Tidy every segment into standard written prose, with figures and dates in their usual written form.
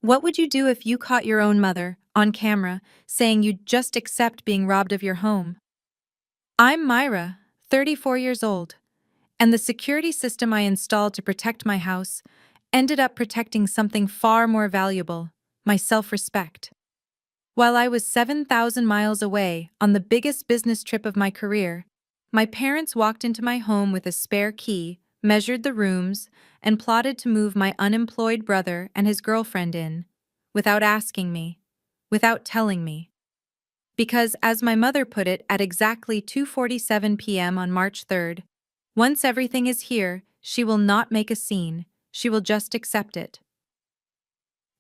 What would you do if you caught your own mother, on camera, saying you'd just accept being robbed of your home? I'm Myra, 34 years old, and the security system I installed to protect my house ended up protecting something far more valuable: my self-respect. While I was 7,000 miles away on the biggest business trip of my career, my parents walked into my home with a spare key, measured the rooms, and plotted to move my unemployed brother and his girlfriend in, without asking me, without telling me. Because, as my mother put it at exactly 2:47 p.m. on March 3rd, once everything is here, she will not make a scene, she will just accept it.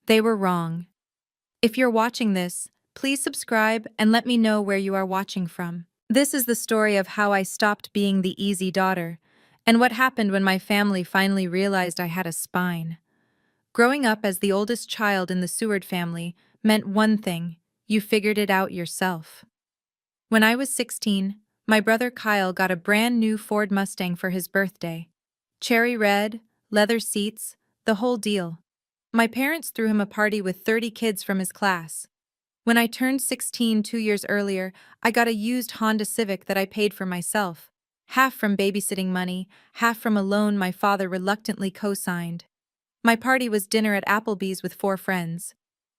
They were wrong. If you're watching this, please subscribe and let me know where you are watching from. This is the story of how I stopped being the easy daughter, and what happened when my family finally realized I had a spine. Growing up as the oldest child in the Seward family meant one thing: you figured it out yourself. When I was 16, my brother Kyle got a brand new Ford Mustang for his birthday. Cherry red, leather seats, the whole deal. My parents threw him a party with 30 kids from his class. When I turned 16 2 years earlier, I got a used Honda Civic that I paid for myself. Half from babysitting money, half from a loan my father reluctantly co-signed. My party was dinner at Applebee's with 4 friends.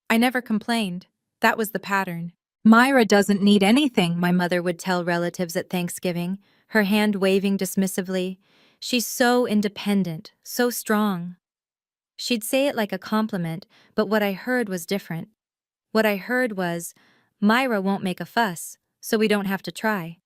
I never complained. That was the pattern. Myra doesn't need anything, my mother would tell relatives at Thanksgiving, her hand waving dismissively. She's so independent, so strong. She'd say it like a compliment, but what I heard was different. What I heard was, Myra won't make a fuss, so we don't have to try.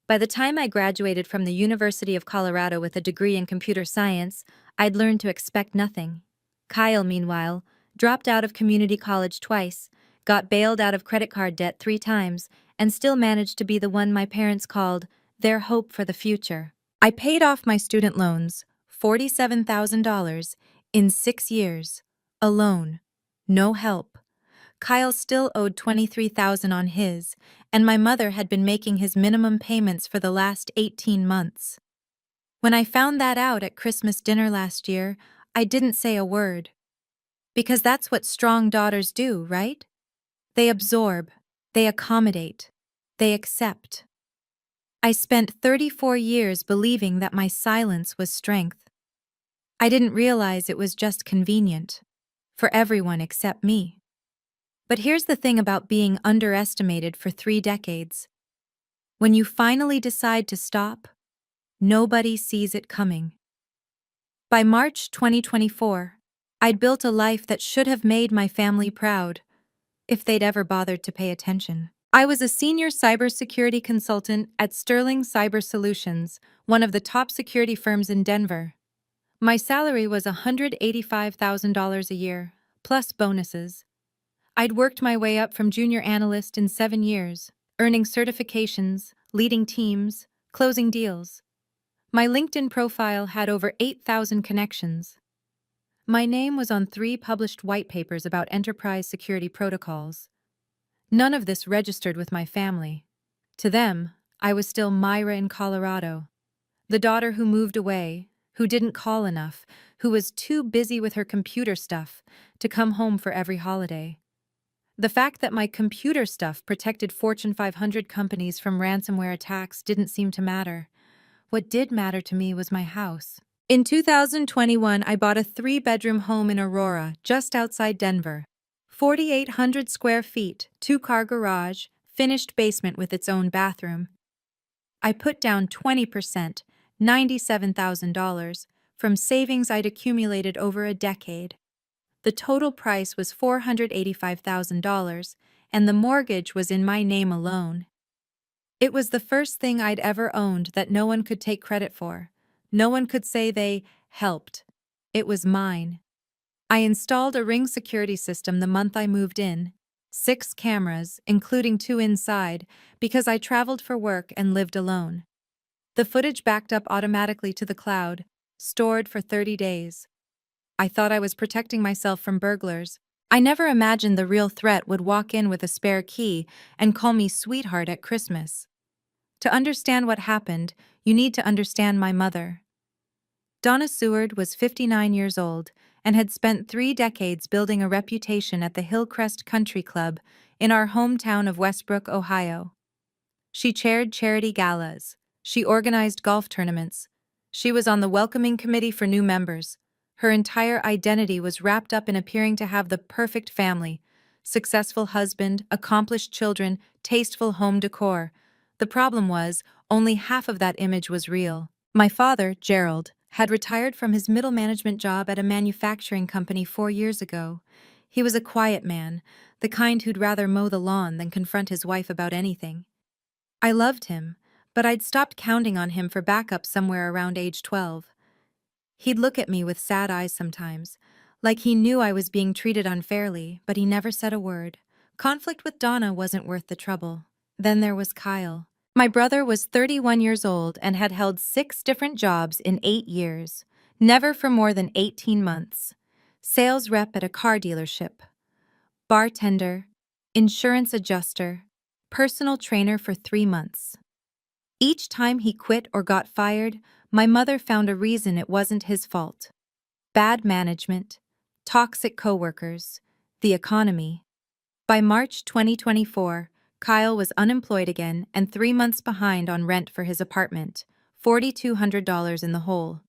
By the time I graduated from the University of Colorado with a degree in computer science, I'd learned to expect nothing. Kyle, meanwhile, dropped out of community college twice, got bailed out of credit card debt 3 times, and still managed to be the one my parents called their hope for the future. I paid off my student loans, $47,000, in 6 years, alone. No help. Kyle still owed $23,000 on his, and my mother had been making his minimum payments for the last 18 months. When I found that out at Christmas dinner last year, I didn't say a word. Because that's what strong daughters do, right? They absorb, they accommodate, they accept. I spent 34 years believing that my silence was strength. I didn't realize it was just convenient. For everyone except me. But here's the thing about being underestimated for 3 decades. When you finally decide to stop, nobody sees it coming. By March 2024, I'd built a life that should have made my family proud, if they'd ever bothered to pay attention. I was a senior cybersecurity consultant at Sterling Cyber Solutions, one of the top security firms in Denver. My salary was $185,000 a year, plus bonuses. I'd worked my way up from junior analyst in 7 years, earning certifications, leading teams, closing deals. My LinkedIn profile had over 8,000 connections. My name was on 3 published white papers about enterprise security protocols. None of this registered with my family. To them, I was still Myra in Colorado, the daughter who moved away, who didn't call enough, who was too busy with her computer stuff to come home for every holiday. The fact that my computer stuff protected Fortune 500 companies from ransomware attacks didn't seem to matter. What did matter to me was my house. In 2021, I bought a 3-bedroom home in Aurora, just outside Denver. 4,800 square feet, 2-car garage, finished basement with its own bathroom. I put down 20%, $97,000, from savings I'd accumulated over a decade. The total price was $485,000, and the mortgage was in my name alone. It was the first thing I'd ever owned that no one could take credit for. No one could say they helped. It was mine. I installed a Ring security system the month I moved in. 6 cameras, including 2 inside, because I traveled for work and lived alone. The footage backed up automatically to the cloud, stored for 30 days. I thought I was protecting myself from burglars. I never imagined the real threat would walk in with a spare key and call me sweetheart at Christmas. To understand what happened, you need to understand my mother. Donna Seward was 59 years old, and had spent 3 decades building a reputation at the Hillcrest Country Club in our hometown of Westbrook, Ohio. She chaired charity galas. She organized golf tournaments. She was on the welcoming committee for new members. Her entire identity was wrapped up in appearing to have the perfect family: successful husband, accomplished children, tasteful home decor. The problem was, only half of that image was real. My father, Gerald, had retired from his middle management job at a manufacturing company 4 years ago. He was a quiet man, the kind who'd rather mow the lawn than confront his wife about anything. I loved him, but I'd stopped counting on him for backup somewhere around age 12. He'd look at me with sad eyes sometimes, like he knew I was being treated unfairly, but he never said a word. Conflict with Donna wasn't worth the trouble. Then there was Kyle. My brother was 31 years old and had held 6 different jobs in 8 years, never for more than 18 months. Sales rep at a car dealership, bartender, insurance adjuster, personal trainer for 3 months. Each time he quit or got fired, my mother found a reason it wasn't his fault. Bad management, toxic coworkers, the economy. By March 2024, Kyle was unemployed again and 3 months behind on rent for his apartment, $4,200 in the hole.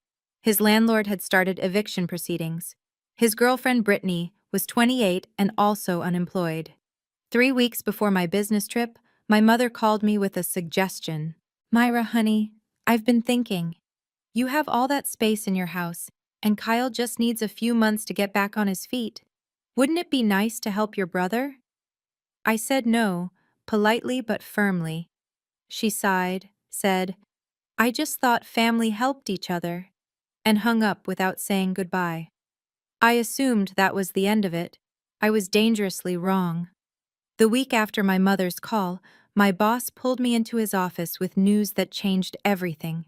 His landlord had started eviction proceedings. His girlfriend, Brittany, was 28 and also unemployed. 3 weeks before my business trip, my mother called me with a suggestion. "Myra, honey, I've been thinking. You have all that space in your house, and Kyle just needs a few months to get back on his feet. Wouldn't it be nice to help your brother?" I said no, politely but firmly. She sighed, said, "I just thought family helped each other," and hung up without saying goodbye. I assumed that was the end of it. I was dangerously wrong. The week after my mother's call, my boss pulled me into his office with news that changed everything.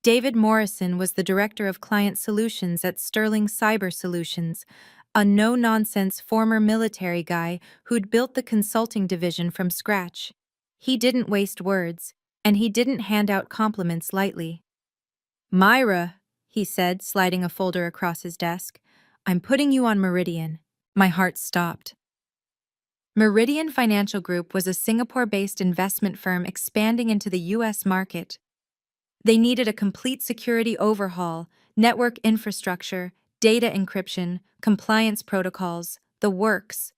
David Morrison was the director of client solutions at Sterling Cyber Solutions, a no-nonsense former military guy who'd built the consulting division from scratch. He didn't waste words, and he didn't hand out compliments lightly. "Myra," he said, sliding a folder across his desk, "I'm putting you on Meridian." My heart stopped. Meridian Financial Group was a Singapore-based investment firm expanding into the U.S. market. They needed a complete security overhaul, network infrastructure, data encryption, compliance protocols, the works.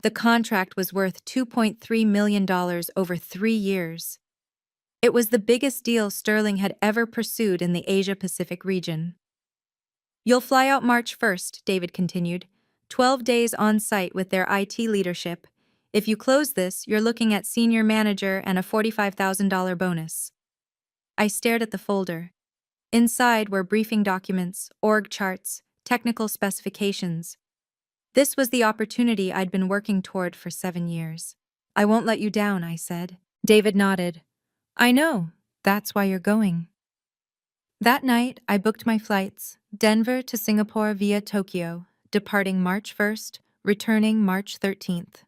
The contract was worth $2.3 million over 3 years. It was the biggest deal Sterling had ever pursued in the Asia-Pacific region. "You'll fly out March 1st, David continued. 12 days on site with their IT leadership. If you close this, you're looking at senior manager and a $45,000 bonus." I stared at the folder. Inside were briefing documents, org charts, technical specifications. This was the opportunity I'd been working toward for 7 years. "I won't let you down," I said. David nodded. "I know. That's why you're going." That night, I booked my flights, Denver to Singapore via Tokyo, departing March 1st, returning March 13th.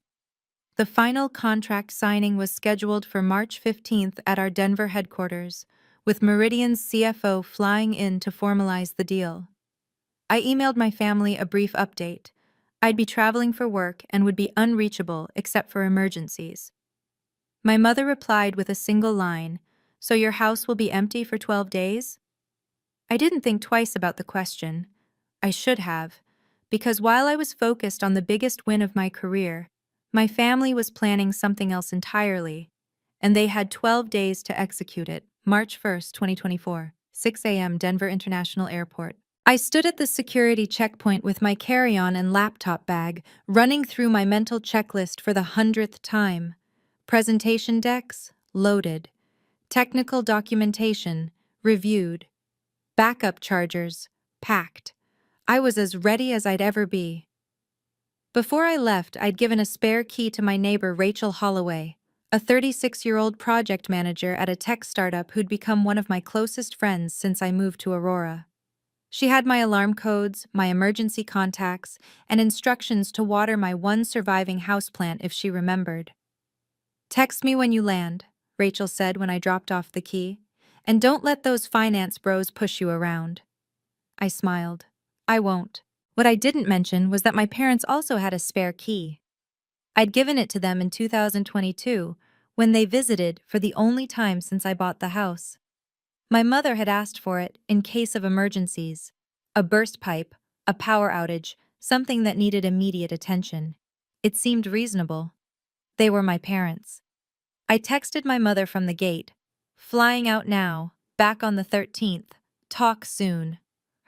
The final contract signing was scheduled for March 15th at our Denver headquarters, with Meridian's CFO flying in to formalize the deal. I emailed my family a brief update. I'd be traveling for work and would be unreachable except for emergencies. My mother replied with a single line, "So your house will be empty for 12 days?" I didn't think twice about the question. I should have, because while I was focused on the biggest win of my career, my family was planning something else entirely, and they had 12 days to execute it. March 1st, 2024, 6 a.m. Denver International Airport. I stood at the security checkpoint with my carry-on and laptop bag, running through my mental checklist for the 100th time. Presentation decks, loaded. Technical documentation, reviewed. Backup chargers, packed. I was as ready as I'd ever be. Before I left, I'd given a spare key to my neighbor Rachel Holloway, a 36-year-old project manager at a tech startup who'd become one of my closest friends since I moved to Aurora. She had my alarm codes, my emergency contacts, and instructions to water my one surviving houseplant if she remembered. "Text me when you land," Rachel said when I dropped off the key, "and don't let those finance bros push you around." I smiled. "I won't." What I didn't mention was that my parents also had a spare key. I'd given it to them in 2022 when they visited for the only time since I bought the house. My mother had asked for it in case of emergencies, a burst pipe, a power outage, something that needed immediate attention. It seemed reasonable. They were my parents. I texted my mother from the gate. Flying out now, back on the 13th. Talk soon.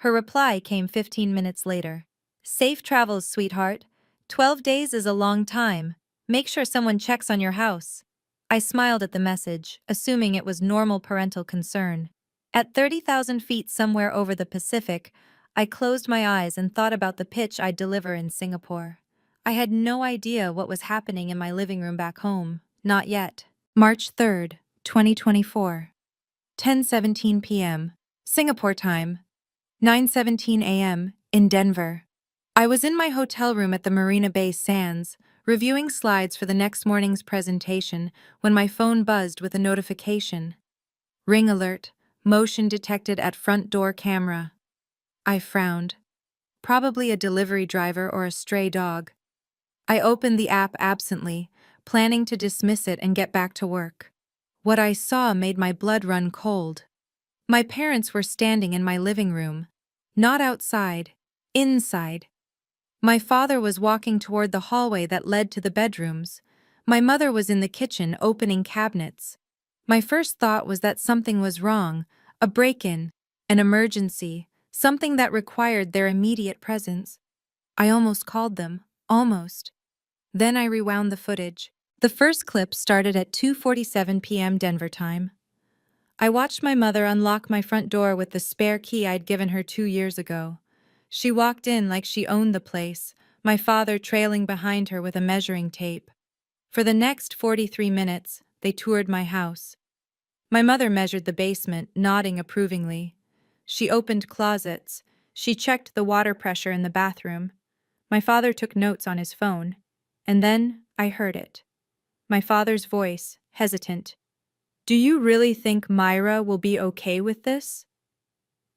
Her reply came 15 minutes later. Safe travels, sweetheart. 12 days is a long time. Make sure someone checks on your house. I smiled at the message, assuming it was normal parental concern. At 30,000 feet somewhere over the Pacific, I closed my eyes and thought about the pitch I'd deliver in Singapore. I had no idea what was happening in my living room back home. Not yet. March 3rd, 2024. 10:17 p.m. Singapore time. 9:17 a.m. in Denver. I was in my hotel room at the Marina Bay Sands, reviewing slides for the next morning's presentation when my phone buzzed with a notification. Ring alert, motion detected at front door camera. I frowned. Probably a delivery driver or a stray dog. I opened the app absently, planning to dismiss it and get back to work. What I saw made my blood run cold. My parents were standing in my living room. Not outside, inside. My father was walking toward the hallway that led to the bedrooms. My mother was in the kitchen opening cabinets. My first thought was that something was wrong, a break-in, an emergency, something that required their immediate presence. I almost called them, almost. Then I rewound the footage. The first clip started at 2:47 p.m. Denver time. I watched my mother unlock my front door with the spare key I'd given her 2 years ago. She walked in like she owned the place, my father trailing behind her with a measuring tape. For the next 43 minutes, they toured my house. My mother measured the basement, nodding approvingly. She opened closets. She checked the water pressure in the bathroom. My father took notes on his phone. And then I heard it. My father's voice, hesitant. "Do you really think Myra will be okay with this?"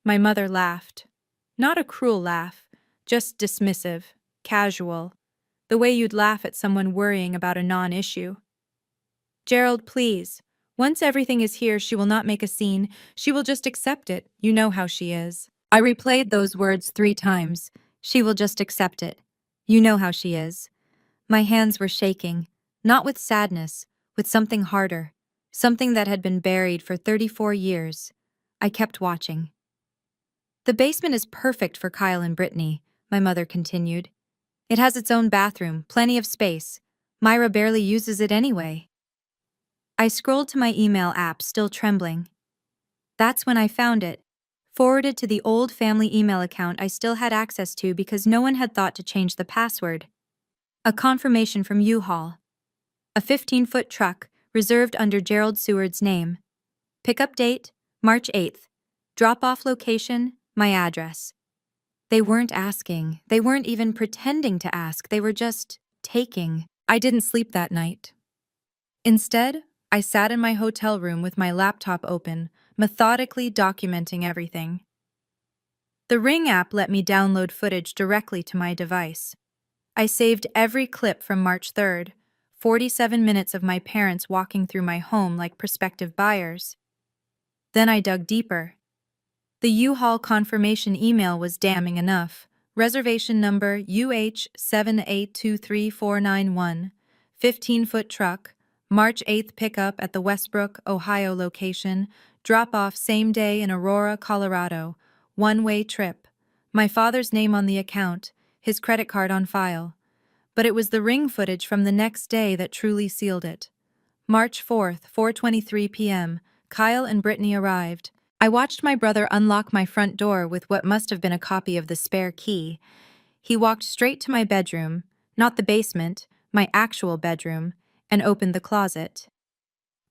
My mother laughed. Not a cruel laugh, just dismissive, casual, the way you'd laugh at someone worrying about a non-issue. "Gerald, please. Once everything is here, she will not make a scene. She will just accept it. You know how she is." I replayed those words 3 times. She will just accept it. You know how she is. My hands were shaking, not with sadness, with something harder, something that had been buried for 34 years. I kept watching. "The basement is perfect for Kyle and Brittany," my mother continued. "It has its own bathroom, plenty of space. Myra barely uses it anyway." I scrolled to my email app, still trembling. That's when I found it, forwarded to the old family email account I still had access to because no one had thought to change the password. A confirmation from U-Haul. A 15-foot truck, reserved under Gerald Seward's name. Pickup date, March 8th. Drop-off location, my address. They weren't asking. They weren't even pretending to ask. They were just taking. I didn't sleep that night. Instead, I sat in my hotel room with my laptop open, methodically documenting everything. The Ring app let me download footage directly to my device. I saved every clip from March 3rd, 47 minutes of my parents walking through my home like prospective buyers. Then I dug deeper. The U-Haul confirmation email was damning enough. Reservation number UH7823491, 15-foot truck, March 8th pickup at the Westbrook, Ohio location, drop-off same day in Aurora, Colorado, one-way trip. My father's name on the account, his credit card on file. But it was the Ring footage from the next day that truly sealed it. March 4th, 4:23 p.m., Kyle and Brittany arrived. I watched my brother unlock my front door with what must have been a copy of the spare key. He walked straight to my bedroom, not the basement, my actual bedroom, and opened the closet.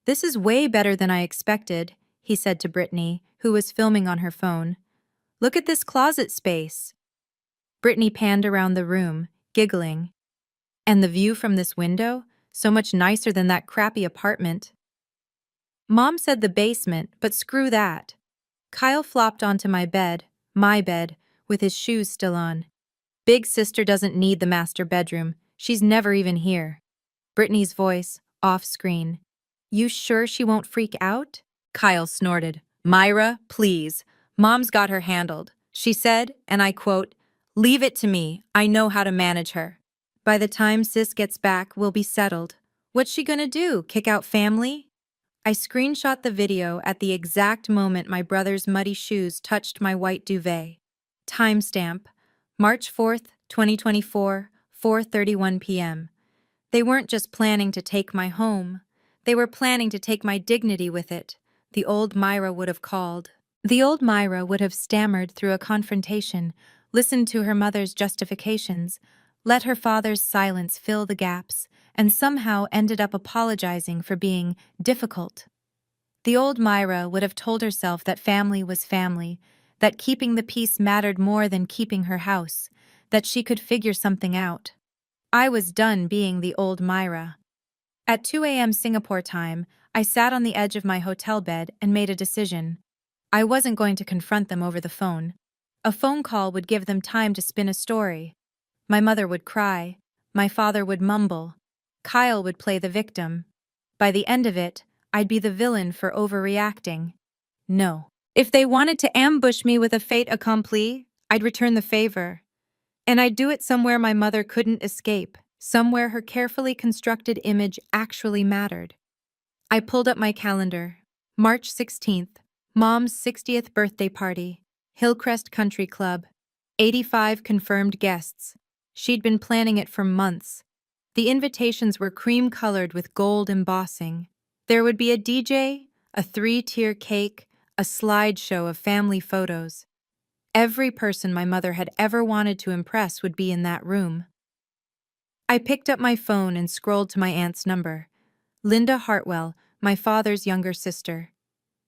"This is way better than I expected," he said to Brittany, who was filming on her phone. "Look at this closet space." Brittany panned around the room, giggling. "And the view from this window? So much nicer than that crappy apartment." Mom said the basement, but screw that. Kyle flopped onto my bed, with his shoes still on. Big sister doesn't need the master bedroom. She's never even here. Brittany's voice, off screen. You sure she won't freak out? Kyle snorted. Myra, please. Mom's got her handled. She said, and I quote, leave it to me. I know how to manage her. By the time sis gets back, we'll be settled. What's she gonna do? Kick out family? I screenshot the video at the exact moment my brother's muddy shoes touched my white duvet. Timestamp, March 4th, 2024, 4:31 p.m. They weren't just planning to take my home. They were planning to take my dignity with it, the old Myra would have called. The old Myra would have stammered through a confrontation, listened to her mother's justifications, let her father's silence fill the gaps, and somehow ended up apologizing for being difficult. The old Myra would have told herself that family was family, that keeping the peace mattered more than keeping her house, that she could figure something out. I was done being the old Myra. At 2 a.m. Singapore time, I sat on the edge of my hotel bed and made a decision. I wasn't going to confront them over the phone. A phone call would give them time to spin a story. My mother would cry. My father would mumble. Kyle would play the victim. By the end of it, I'd be the villain for overreacting. No. If they wanted to ambush me with a fait accompli, I'd return the favor. And I'd do it somewhere my mother couldn't escape, somewhere her carefully constructed image actually mattered. I pulled up my calendar. March 16th, Mom's 60th birthday party, Hillcrest Country Club. 85 confirmed guests. She'd been planning it for months. The invitations were cream-colored with gold embossing. There would be a DJ, a 3-tier cake, a slideshow of family photos. Every person my mother had ever wanted to impress would be in that room. I picked up my phone and scrolled to my aunt's number. Linda Hartwell, my father's younger sister.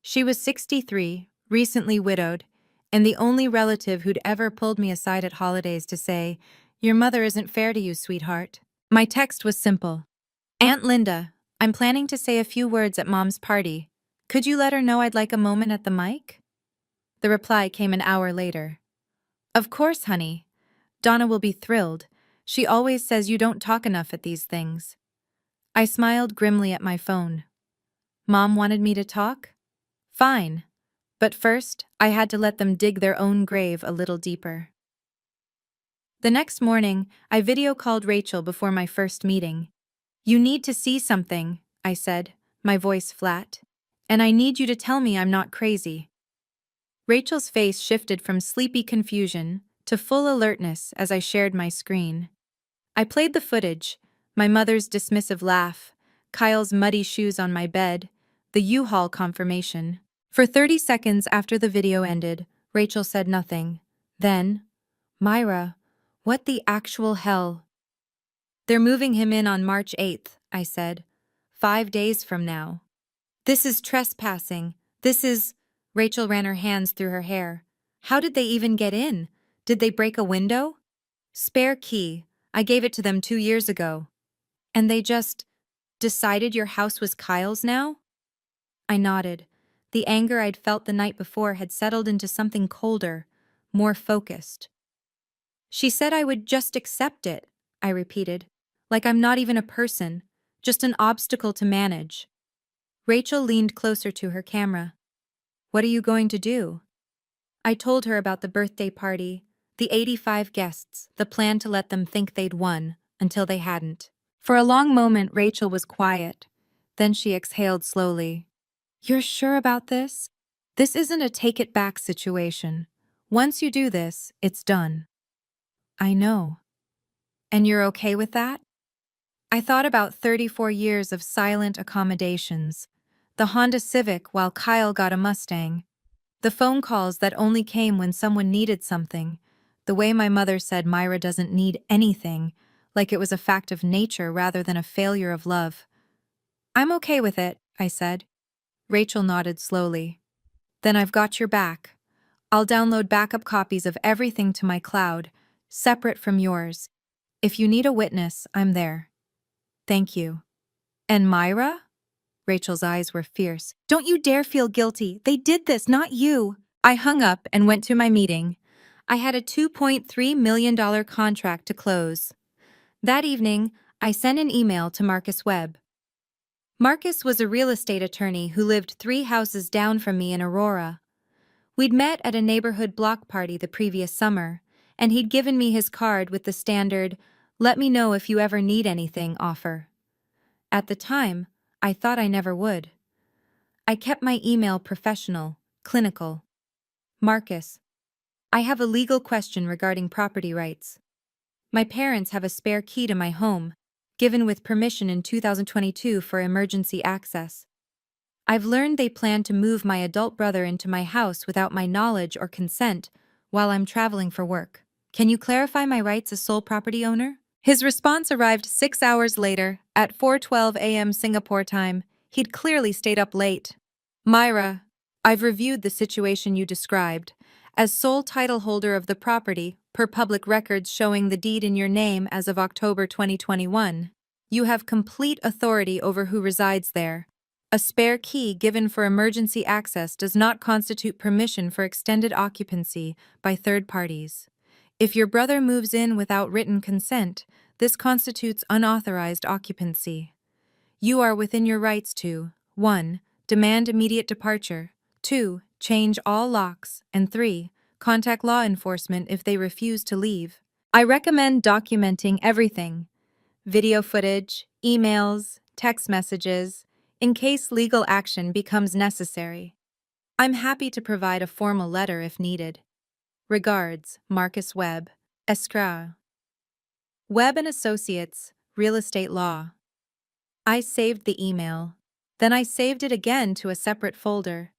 She was 63, recently widowed, and the only relative who'd ever pulled me aside at holidays to say, "Your mother isn't fair to you, sweetheart." My text was simple. Aunt Linda, I'm planning to say a few words at Mom's party. Could you let her know I'd like a moment at the mic? The reply came an hour later. Of course, honey. Donna will be thrilled. She always says you don't talk enough at these things. I smiled grimly at my phone. Mom wanted me to talk? Fine. But first, I had to let them dig their own grave a little deeper. The next morning, I video called Rachel before my first meeting. You need to see something, I said, my voice flat. And I need you to tell me I'm not crazy. Rachel's face shifted from sleepy confusion to full alertness as I shared my screen. I played the footage, my mother's dismissive laugh, Kyle's muddy shoes on my bed, the U-Haul confirmation. For 30 seconds after the video ended, Rachel said nothing. Then, Myra, what the actual hell? They're moving him in on March 8th, I said. 5 days from now. This is trespassing. This is... Rachel ran her hands through her hair. How did they even get in? Did they break a window? Spare key. I gave it to them 2 years ago. And they just decided your house was Kyle's now? I nodded. The anger I'd felt the night before had settled into something colder, more focused. She said I would just accept it, I repeated, like I'm not even a person, just an obstacle to manage. Rachel leaned closer to her camera. What are you going to do? I told her about the birthday party, the 85 guests, the plan to let them think they'd won, until they hadn't. For a long moment, Rachel was quiet. Then she exhaled slowly. You're sure about this? This isn't a take-it-back situation. Once you do this, it's done. I know. And you're okay with that? I thought about 34 years of silent accommodations. The Honda Civic while Kyle got a Mustang. The phone calls that only came when someone needed something. The way my mother said Myra doesn't need anything, like it was a fact of nature rather than a failure of love. I'm okay with it, I said. Rachel nodded slowly. Then I've got your back. I'll download backup copies of everything to my cloud, separate from yours. If you need a witness, I'm there. Thank you. And Myra? Rachel's eyes were fierce. Don't you dare feel guilty. They did this, not you. I hung up and went to my meeting. I had a $2.3 million contract to close. That evening, I sent an email to Marcus Webb. Marcus was a real estate attorney who lived 3 houses down from me in Aurora. We'd met at a neighborhood block party the previous summer, and he'd given me his card with the standard, "Let me know if you ever need anything" offer. At the time, I thought I never would. I kept my email professional, clinical. Marcus, I have a legal question regarding property rights. My parents have a spare key to my home, given with permission in 2022 for emergency access. I've learned they plan to move my adult brother into my house without my knowledge or consent while I'm traveling for work. Can you clarify my rights as sole property owner? His response arrived 6 hours later, at 4:12 a.m. Singapore time. He'd clearly stayed up late. Myra, I've reviewed the situation you described. As sole title holder of the property, per public records showing the deed in your name as of October 2021, you have complete authority over who resides there. A spare key given for emergency access does not constitute permission for extended occupancy by third parties. If your brother moves in without written consent, this constitutes unauthorized occupancy. You are within your rights to 1. Demand immediate departure, 2. Change all locks, and 3. Contact law enforcement if they refuse to leave. I recommend documenting everything: video footage, emails, text messages, in case legal action becomes necessary. I'm happy to provide a formal letter if needed. Regards, Marcus Webb, Escrow. Webb and Associates, Real Estate Law. I saved the email. Then I saved it again to a separate folder.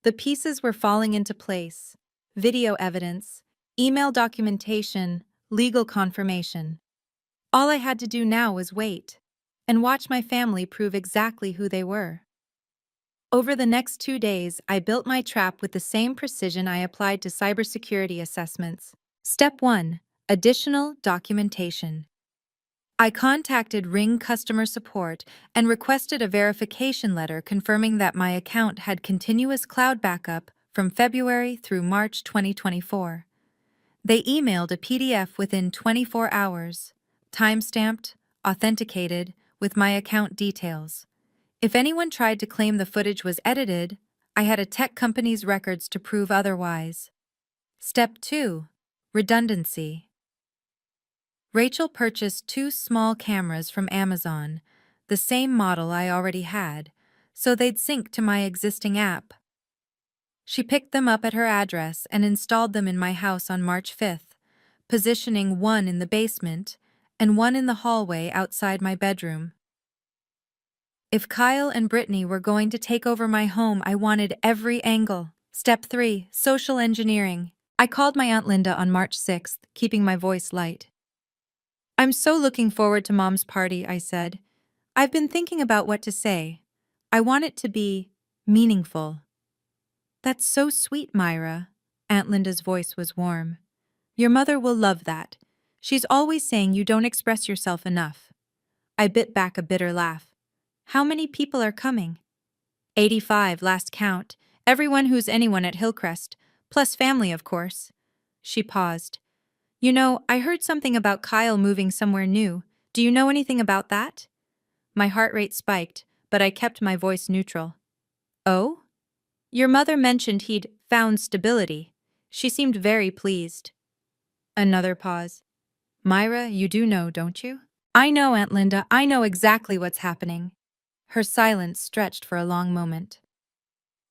The pieces were falling into place: video evidence, email documentation, legal confirmation. All I had to do now was wait and watch my family prove exactly who they were. Over the next 2 days, I built my trap with the same precision I applied to cybersecurity assessments. Step 1. Additional documentation. I contacted Ring customer support and requested a verification letter confirming that my account had continuous cloud backup from February through March 2024. They emailed a PDF within 24 hours, time-stamped, authenticated, with my account details. If anyone tried to claim the footage was edited, I had a tech company's records to prove otherwise. Step 2. Redundancy. Rachel purchased 2 small cameras from Amazon, the same model I already had, so they'd sync to my existing app. She picked them up at her address and installed them in my house on March 5th, positioning one in the basement and one in the hallway outside my bedroom. If Kyle and Brittany were going to take over my home, I wanted every angle. Step 3. Social engineering. I called my Aunt Linda on March 6th, keeping my voice light. "I'm so looking forward to Mom's party," I said. "I've been thinking about what to say. I want it to be meaningful." "That's so sweet, Myra." Aunt Linda's voice was warm. "Your mother will love that. She's always saying you don't express yourself enough." I bit back a bitter laugh. "How many people are coming?" 85, last count. Everyone who's anyone at Hillcrest, plus family, of course." She paused. "You know, I heard something about Kyle moving somewhere new. Do you know anything about that?" My heart rate spiked, but I kept my voice neutral. "Oh? Your mother mentioned he'd found stability. She seemed very pleased." Another pause. "Myra, you do know, don't you?" "I know, Aunt Linda. I know exactly what's happening." Her silence stretched for a long moment.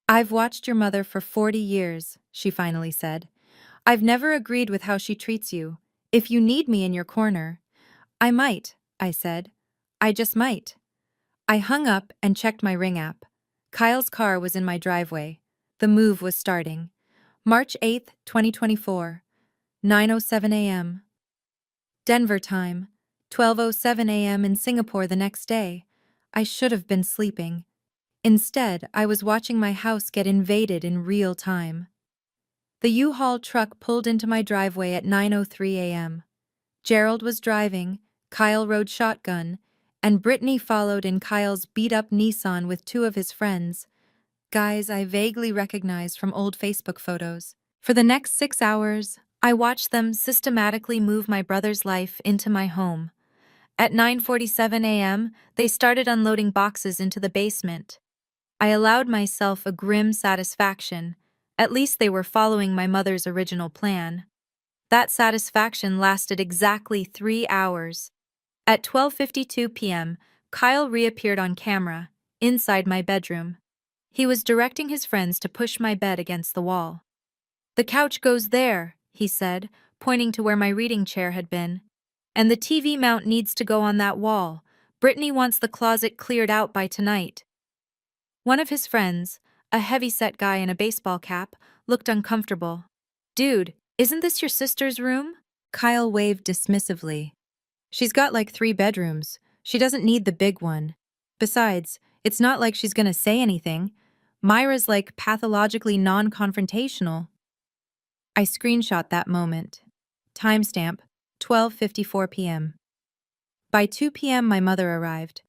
"I've watched your mother for 40 years, she finally said. "I've never agreed with how she treats you. If you need me in your corner—" "I might," I said. "I just might." I hung up and checked my Ring app. Kyle's car was in my driveway. The move was starting. March 8th, 2024, 9:07 a.m. Denver time, 12:07 a.m. in Singapore the next day. I should have been sleeping. Instead, I was watching my house get invaded in real time. The U-Haul truck pulled into my driveway at 9:03 a.m. Gerald was driving, Kyle rode shotgun, and Brittany followed in Kyle's beat-up Nissan with 2 of his friends, guys I vaguely recognized from old Facebook photos. For the next 6 hours, I watched them systematically move my brother's life into my home. At 9:47 a.m., they started unloading boxes into the basement. I allowed myself a grim satisfaction. At least they were following my mother's original plan. That satisfaction lasted exactly 3 hours. At 12:52 p.m., Kyle reappeared on camera, inside my bedroom. He was directing his friends to push my bed against the wall. "The couch goes there," he said, pointing to where my reading chair had been. "And the TV mount needs to go on that wall. Brittany wants the closet cleared out by tonight." One of his friends, a heavy-set guy in a baseball cap, looked uncomfortable. "Dude, isn't this your sister's room?" Kyle waved dismissively. "She's got like 3 bedrooms. She doesn't need the big one. Besides, it's not like she's gonna say anything. Myra's like pathologically non-confrontational." I screenshot that moment. Timestamp, 12:54 p.m. By 2 p.m. my mother arrived.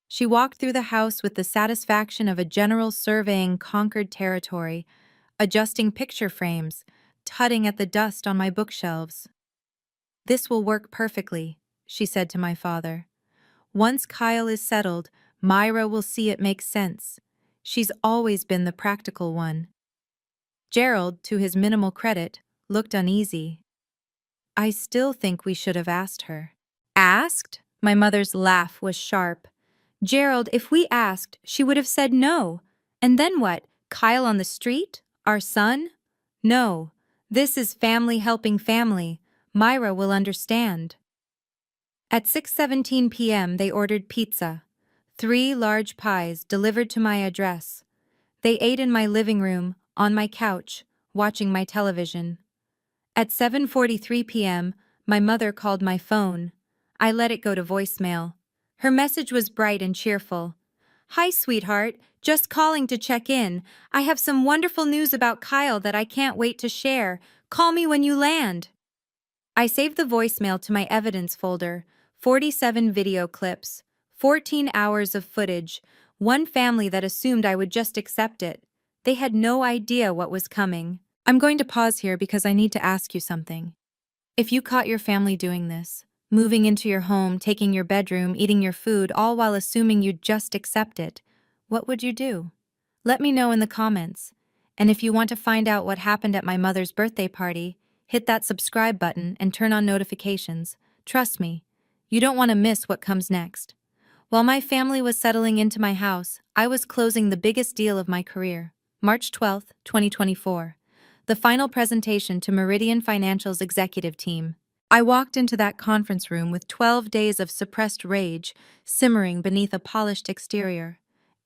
She walked through the house with the satisfaction of a general surveying conquered territory, adjusting picture frames, tutting at the dust on my bookshelves. "This will work perfectly," she said to my father. "Once Kyle is settled, Myra will see it makes sense. She's always been the practical one." Gerald, to his minimal credit, looked uneasy. "I still think we should have asked her." "Asked?" My mother's laugh was sharp. "Gerald, if we asked, she would have said no. And then what? Kyle on the street? Our son? No. This is family helping family. Myra will understand." At 6:17 p.m. they ordered pizza. 3 large pies delivered to my address. They ate in my living room, on my couch, watching my television. At 7:43 p.m., my mother called my phone. I let it go to voicemail. Her message was bright and cheerful. "Hi, sweetheart. Just calling to check in. I have some wonderful news about Kyle that I can't wait to share. Call me when you land." I saved the voicemail to my evidence folder. 47 video clips, 14 hours of footage, one family that assumed I would just accept it. They had no idea what was coming. I'm going to pause here because I need to ask you something. If you caught your family doing this, moving into your home, taking your bedroom, eating your food, all while assuming you'd just accept it, what would you do? Let me know in the comments. And if you want to find out what happened at my mother's birthday party, hit that subscribe button and turn on notifications. Trust me, you don't want to miss what comes next. While my family was settling into my house, I was closing the biggest deal of my career. March 12, 2024. The final presentation to Meridian Financial's executive team. I walked into that conference room with 12 days of suppressed rage simmering beneath a polished exterior.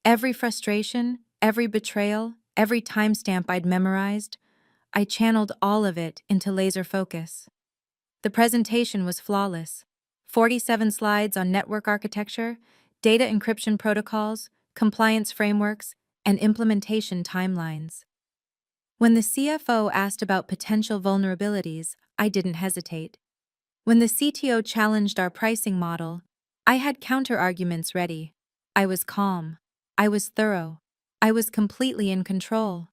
Every frustration, every betrayal, every timestamp I'd memorized, I channeled all of it into laser focus. The presentation was flawless. 47 slides on network architecture, data encryption protocols, compliance frameworks, and implementation timelines. When the CFO asked about potential vulnerabilities, I didn't hesitate. When the CTO challenged our pricing model, I had counter-arguments ready. I was calm. I was thorough. I was completely in control.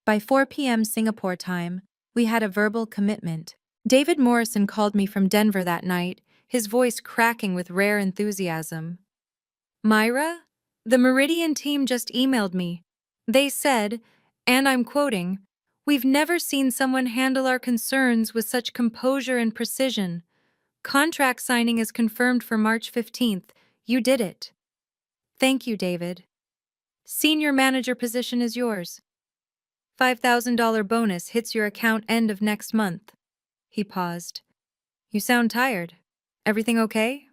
By 4 p.m. Singapore time, we had a verbal commitment. David Morrison called me from Denver that night, his voice cracking with rare enthusiasm. "Myra, the Meridian team just emailed me. They said, and I'm quoting, 'We've never seen someone handle our concerns with such composure and precision. Contract signing is confirmed for March 15th. You did it.' Thank you, David. Senior manager position is yours. $5,000 bonus hits your account end of next month." He paused. "You sound tired. Everything okay?"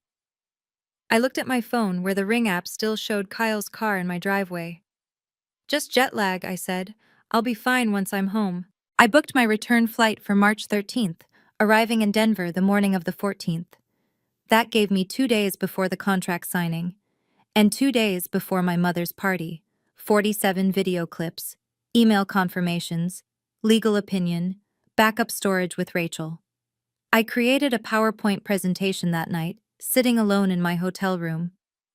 I looked at my phone where the Ring app still showed Kyle's car in my driveway. "Just jet lag," I said. "I'll be fine once I'm home." I booked my return flight for March 13th, arriving in Denver the morning of the 14th. That gave me 2 days before the contract signing, and 2 days before my mother's party. 47 video clips, email confirmations, legal opinion, backup storage with Rachel. I created a PowerPoint presentation that night, sitting alone in my hotel room.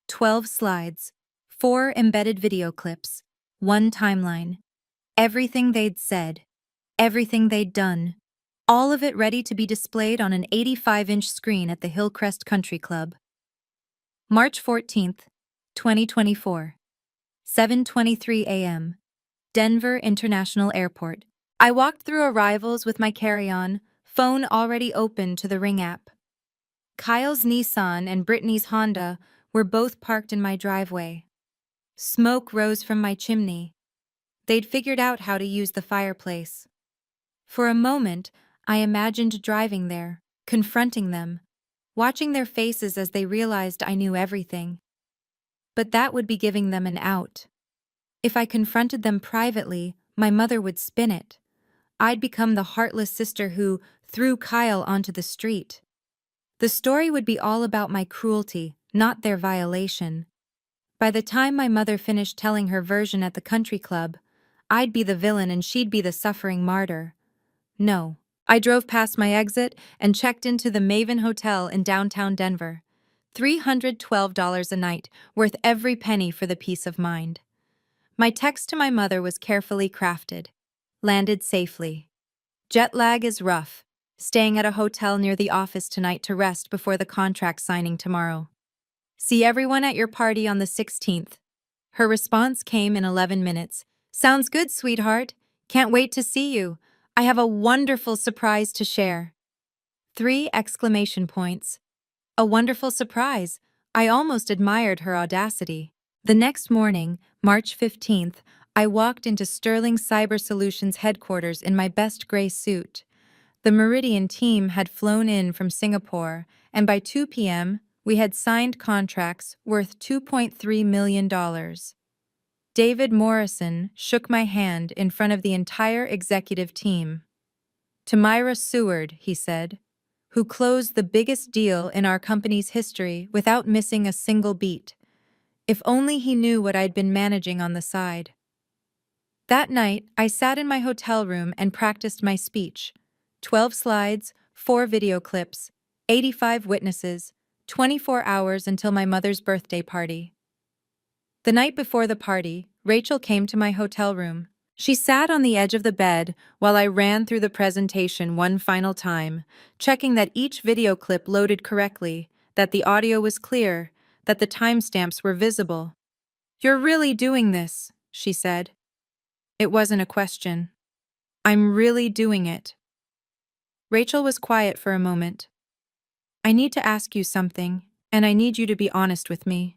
12 slides, 4 embedded video clips, 1 timeline. Everything they'd said, everything they'd done, all of it ready to be displayed on an 85-inch screen at the Hillcrest Country Club. March 14th, 2024, 7:23 a.m., Denver International Airport. I walked through arrivals with my carry-on, phone already open to the Ring app. Kyle's Nissan and Brittany's Honda were both parked in my driveway. Smoke rose from my chimney. They'd figured out how to use the fireplace. For a moment, I imagined driving there, confronting them, watching their faces as they realized I knew everything. But that would be giving them an out. If I confronted them privately, my mother would spin it. I'd become the heartless sister who threw Kyle onto the street. The story would be all about my cruelty, not their violation. By the time my mother finished telling her version at the country club, I'd be the villain and she'd be the suffering martyr. No. I drove past my exit and checked into the Maven Hotel in downtown Denver. $312 a night, worth every penny for the peace of mind. My text to my mother was carefully crafted. Landed safely. Jet lag is rough. Staying at a hotel near the office tonight to rest before the contract signing tomorrow. See everyone at your party on the 16th. Her response came in 11 minutes. Sounds good, sweetheart. Can't wait to see you. I have a wonderful surprise to share. 3 exclamation points. A wonderful surprise. I almost admired her audacity. The next morning, March 15th, I walked into Sterling Cyber Solutions headquarters in my best gray suit. The Meridian team had flown in from Singapore, and by 2 p.m., we had signed contracts worth $2.3 million. David Morrison shook my hand in front of the entire executive team. To Myra Seward, he said, who closed the biggest deal in our company's history without missing a single beat. If only he knew what I'd been managing on the side. That night, I sat in my hotel room and practiced my speech. 12 slides, 4 video clips, 85 witnesses, 24 hours until my mother's birthday party. The night before the party, Rachel came to my hotel room. She sat on the edge of the bed while I ran through the presentation one final time, checking that each video clip loaded correctly, that the audio was clear, that the timestamps were visible. "You're really doing this," she said. It wasn't a question. "I'm really doing it." Rachel was quiet for a moment. "I need to ask you something, and I need you to be honest with me."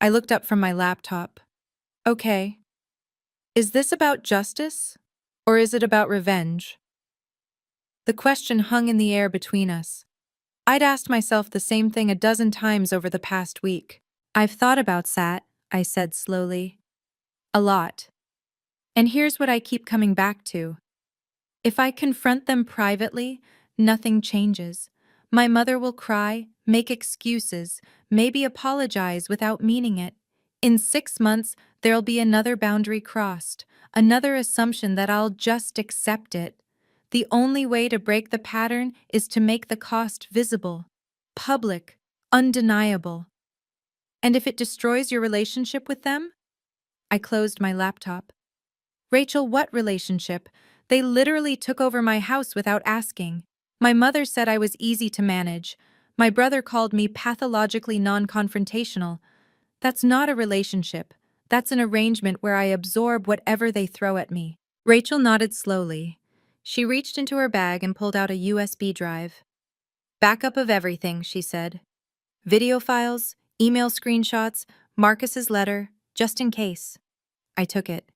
I looked up from my laptop. "Okay. Is this about justice, or is it about revenge?" The question hung in the air between us. I'd asked myself the same thing a dozen times over the past week. "I've thought about that," I said slowly. "A lot. And here's what I keep coming back to. If I confront them privately, nothing changes. My mother will cry, make excuses, maybe apologize without meaning it. In 6 months, there'll be another boundary crossed, another assumption that I'll just accept it. The only way to break the pattern is to make the cost visible, public, undeniable. And if it destroys your relationship with them?" I closed my laptop. "Rachel, what relationship? They literally took over my house without asking. My mother said I was easy to manage. My brother called me pathologically non-confrontational. That's not a relationship. That's an arrangement where I absorb whatever they throw at me." Rachel nodded slowly. She reached into her bag and pulled out a USB drive. "Backup of everything," she said. "Video files, email screenshots, Marcus's letter, just in case." I took it.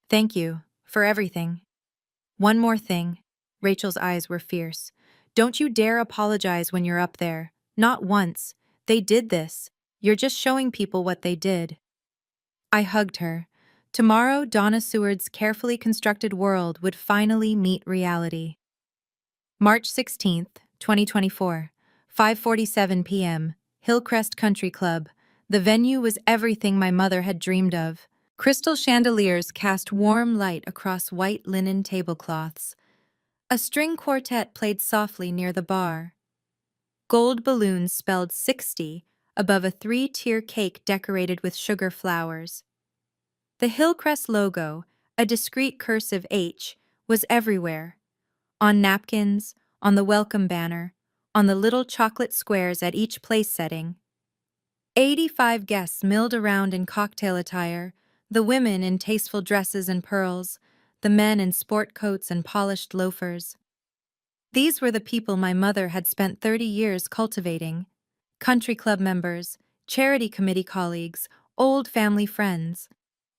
"Thank you, for everything." "One more thing." Rachel's eyes were fierce. "Don't you dare apologize when you're up there. Not once. They did this. You're just showing people what they did." I hugged her. Tomorrow, Donna Seward's carefully constructed world would finally meet reality. March 16th, 2024, 5:47 p.m., Hillcrest Country Club. The venue was everything my mother had dreamed of. Crystal chandeliers cast warm light across white linen tablecloths. A string quartet played softly near the bar. Gold balloons spelled 60 above a 3-tier cake decorated with sugar flowers. The Hillcrest logo, a discreet cursive H, was everywhere. On napkins, on the welcome banner, on the little chocolate squares at each place setting. 85 guests milled around in cocktail attire, the women in tasteful dresses and pearls, the men in sport coats and polished loafers. These were the people my mother had spent 30 years cultivating. Country club members, charity committee colleagues, old family friends.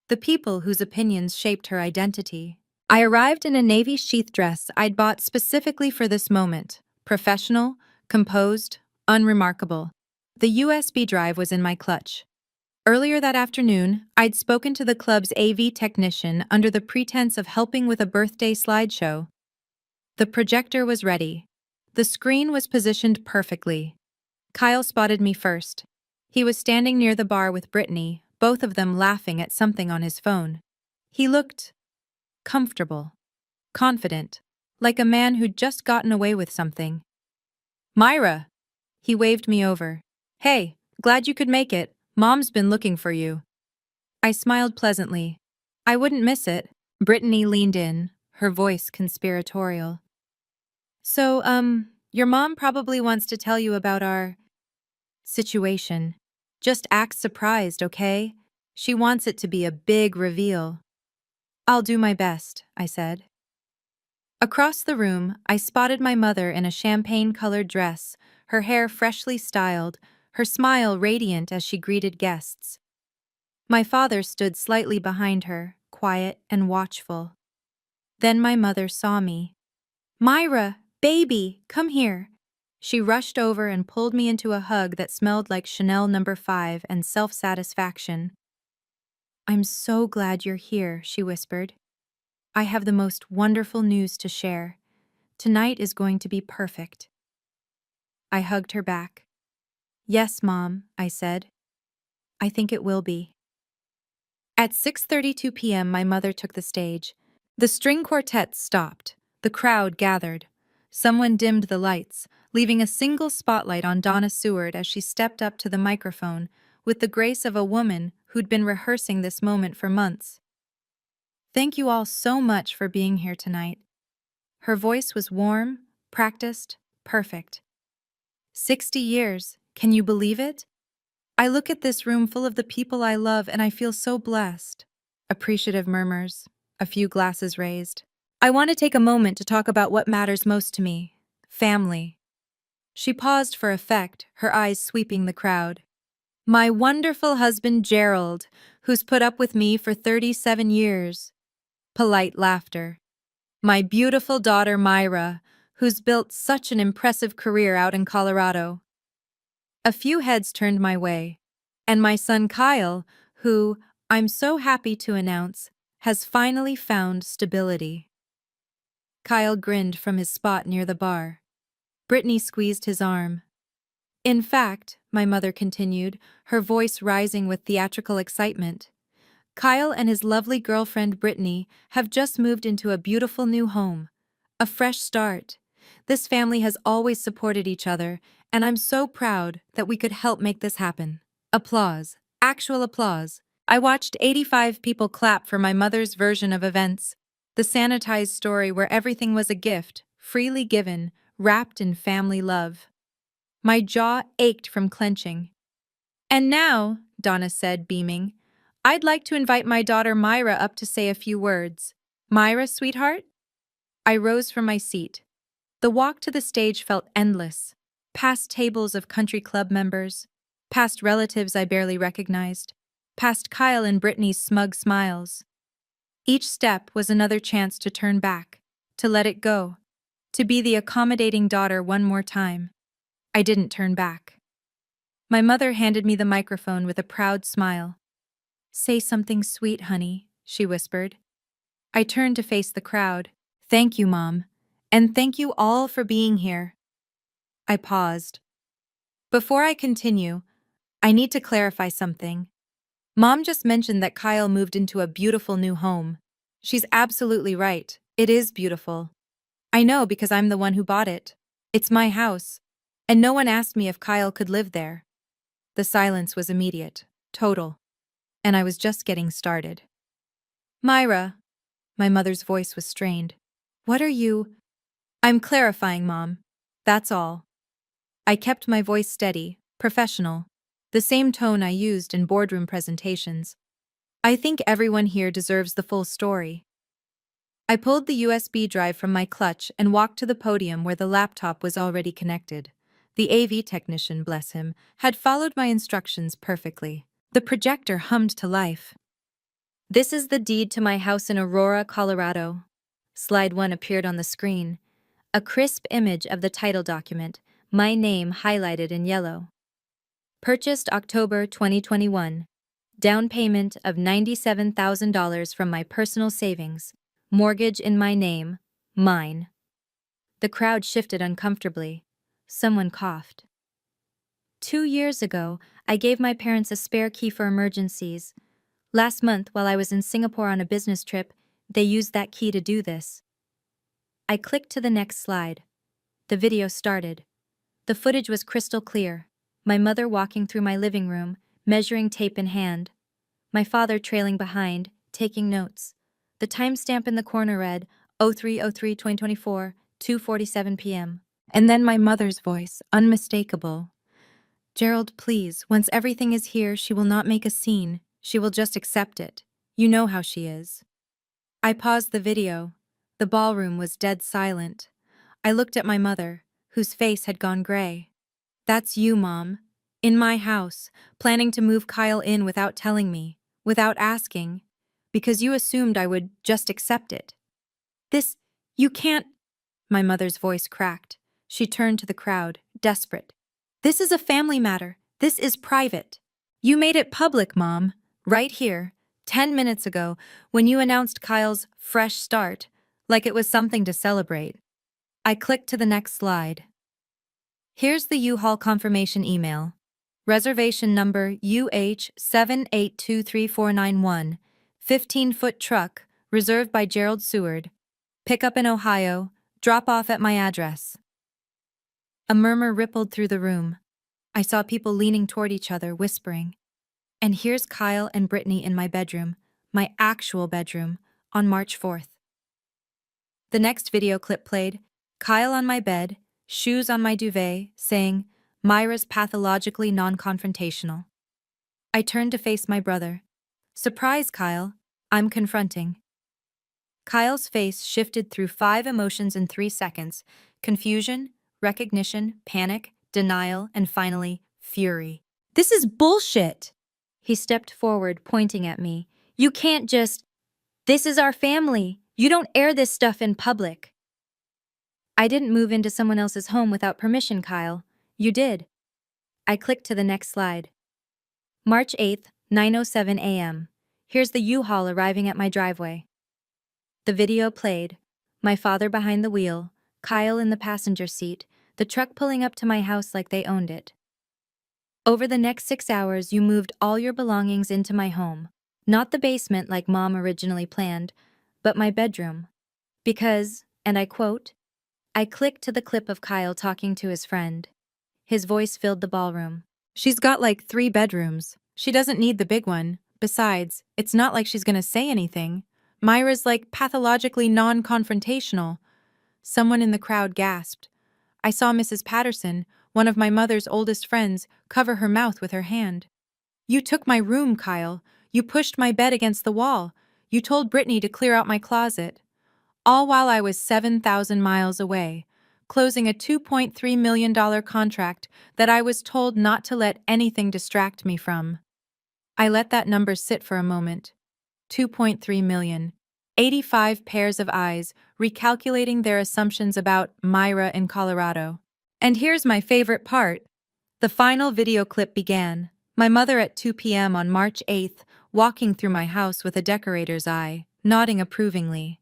The people whose opinions shaped her identity. I arrived in a navy sheath dress I'd bought specifically for this moment. Professional, composed, unremarkable. The USB drive was in my clutch. Earlier that afternoon, I'd spoken to the club's AV technician under the pretense of helping with a birthday slideshow. The projector was ready. The screen was positioned perfectly. Kyle spotted me first. He was standing near the bar with Brittany, both of them laughing at something on his phone. He looked comfortable, confident, like a man who'd just gotten away with something. Myra! He waved me over. Hey, glad you could make it. Mom's been looking for you. I smiled pleasantly. I wouldn't miss it. Brittany leaned in, her voice conspiratorial. So, your mom probably wants to tell you about our situation. Just act surprised, okay? She wants it to be a big reveal. I'll do my best, I said. Across the room, I spotted my mother in a champagne-colored dress, her hair freshly styled, her smile radiant as she greeted guests. My father stood slightly behind her, quiet and watchful. Then my mother saw me. Myra, baby, come here. She rushed over and pulled me into a hug that smelled like Chanel No. 5 and self-satisfaction. I'm so glad you're here, she whispered. I have the most wonderful news to share. Tonight is going to be perfect. I hugged her back. Yes, Mom, I said. I think it will be. At 6:32 p.m., my mother took the stage. The string quartet stopped. The crowd gathered. Someone dimmed the lights, leaving a single spotlight on Donna Seward as she stepped up to the microphone with the grace of a woman who'd been rehearsing this moment for months. Thank you all so much for being here tonight. Her voice was warm, practiced, perfect. 60 years, can you believe it? I look at this room full of the people I love and I feel so blessed. Appreciative murmurs, a few glasses raised. I want to take a moment to talk about what matters most to me. Family. She paused for effect, her eyes sweeping the crowd. My wonderful husband Gerald, who's put up with me for 37 years. Polite laughter. My beautiful daughter Myra, who's built such an impressive career out in Colorado. A few heads turned my way. And my son Kyle, who, I'm so happy to announce, has finally found stability. Kyle grinned from his spot near the bar. Brittany squeezed his arm. In fact, my mother continued, her voice rising with theatrical excitement, Kyle and his lovely girlfriend Brittany have just moved into a beautiful new home. A fresh start. This family has always supported each other, and I'm so proud that we could help make this happen. Applause. Actual applause. I watched 85 people clap for my mother's version of events. The sanitized story where everything was a gift, freely given, wrapped in family love. My jaw ached from clenching. And now, Donna said, beaming, I'd like to invite my daughter Myra up to say a few words. Myra, sweetheart? I rose from my seat. The walk to the stage felt endless. Past tables of country club members, past relatives I barely recognized, past Kyle and Brittany's smug smiles. Each step was another chance to turn back, to let it go, to be the accommodating daughter one more time. I didn't turn back. My mother handed me the microphone with a proud smile. Say something sweet, honey, she whispered. I turned to face the crowd. Thank you, Mom. And thank you all for being here. I paused. Before I continue, I need to clarify something. Mom just mentioned that Kyle moved into a beautiful new home. She's absolutely right. It is beautiful. I know because I'm the one who bought it. It's my house. And no one asked me if Kyle could live there. The silence was immediate, total. And I was just getting started. Myra, my mother's voice was strained. What are you? I'm clarifying, Mom. That's all. I kept my voice steady, professional, the same tone I used in boardroom presentations. I think everyone here deserves the full story. I pulled the USB drive from my clutch and walked to the podium where the laptop was already connected. The AV technician, bless him, had followed my instructions perfectly. The projector hummed to life. This is the deed to my house in Aurora, Colorado. Slide 1 appeared on the screen. A crisp image of the title document, my name highlighted in yellow. Purchased October 2021. Down payment of $97,000 from my personal savings. Mortgage in my name, mine. The crowd shifted uncomfortably. Someone coughed. 2 years ago, I gave my parents a spare key for emergencies. Last month, while I was in Singapore on a business trip, they used that key to do this. I clicked to the next slide. The video started. The footage was crystal clear. My mother walking through my living room, measuring tape in hand. My father trailing behind, taking notes. The timestamp in the corner read 03/03/2024, 2:47 p.m. And then my mother's voice, unmistakable. Gerald, please, once everything is here, she will not make a scene. She will just accept it. You know how she is. I paused the video. The ballroom was dead silent. I looked at my mother, whose face had gone gray. That's you, Mom. In my house, planning to move Kyle in without telling me, without asking, because you assumed I would just accept it. You can't. My mother's voice cracked. She turned to the crowd, desperate. This is a family matter. This is private. You made it public, Mom. Right here, 10 minutes ago, when you announced Kyle's fresh start, like it was something to celebrate. I clicked to the next slide. Here's the U-Haul confirmation email. Reservation number UH782341, 15-foot truck, reserved by Gerald Seward. Pickup in Ohio, drop off at my address. A murmur rippled through the room. I saw people leaning toward each other, whispering. And here's Kyle and Brittany in my bedroom, my actual bedroom, on March 4th. The next video clip played, Kyle on my bed, shoes on my duvet, saying, Myra's pathologically non-confrontational. I turned to face my brother. Surprise, Kyle. I'm confronting. Kyle's face shifted through 5 emotions in 3 seconds: confusion, recognition, panic, denial, and finally, fury. This is bullshit! He stepped forward, pointing at me. You can't just... This is our family. You don't air this stuff in public. I didn't move into someone else's home without permission, Kyle. You did. I clicked to the next slide. March 8th, 9:07 a.m. Here's the U-Haul arriving at my driveway. The video played. My father behind the wheel, Kyle in the passenger seat, the truck pulling up to my house like they owned it. Over the next 6 hours, you moved all your belongings into my home. Not the basement like Mom originally planned, but my bedroom. Because, and I quote, I clicked to the clip of Kyle talking to his friend. His voice filled the ballroom. She's got like 3 bedrooms. She doesn't need the big one. Besides, it's not like she's gonna say anything. Myra's like pathologically non-confrontational. Someone in the crowd gasped. I saw Mrs. Patterson, one of my mother's oldest friends, cover her mouth with her hand. You took my room, Kyle. You pushed my bed against the wall. You told Brittany to clear out my closet. All while I was 7,000 miles away, closing a $2.3 million contract that I was told not to let anything distract me from. I let that number sit for a moment. 2.3 million. 85 pairs of eyes, recalculating their assumptions about Myra in Colorado. And here's my favorite part. The final video clip began. My mother at 2 p.m. on March 8th, walking through my house with a decorator's eye, nodding approvingly.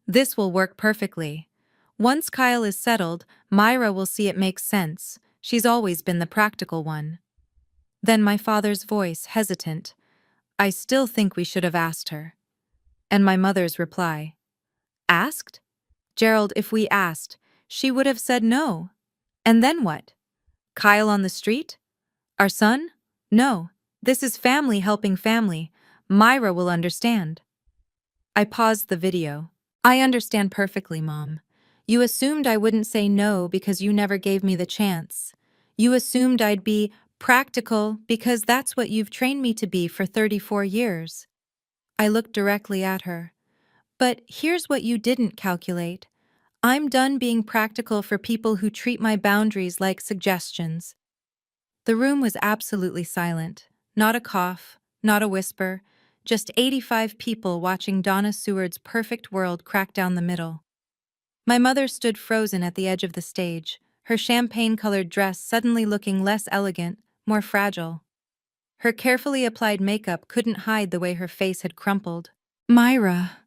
This will work perfectly. Once Kyle is settled, Myra will see it makes sense. She's always been the practical one. Then my father's voice, hesitant. I still think we should have asked her. And my mother's reply. Asked? Gerald, if we asked, she would have said no. And then what? Kyle on the street? Our son? No. This is family helping family. Myra will understand. I paused the video. I understand perfectly, Mom. You assumed I wouldn't say no because you never gave me the chance. You assumed I'd be practical because that's what you've trained me to be for 34 years. I looked directly at her. But here's what you didn't calculate. I'm done being practical for people who treat my boundaries like suggestions. The room was absolutely silent. Not a cough, not a whisper, just 85 people watching Donna Seward's perfect world crack down the middle. My mother stood frozen at the edge of the stage, her champagne-colored dress suddenly looking less elegant, more fragile. Her carefully applied makeup couldn't hide the way her face had crumpled. "Myra,"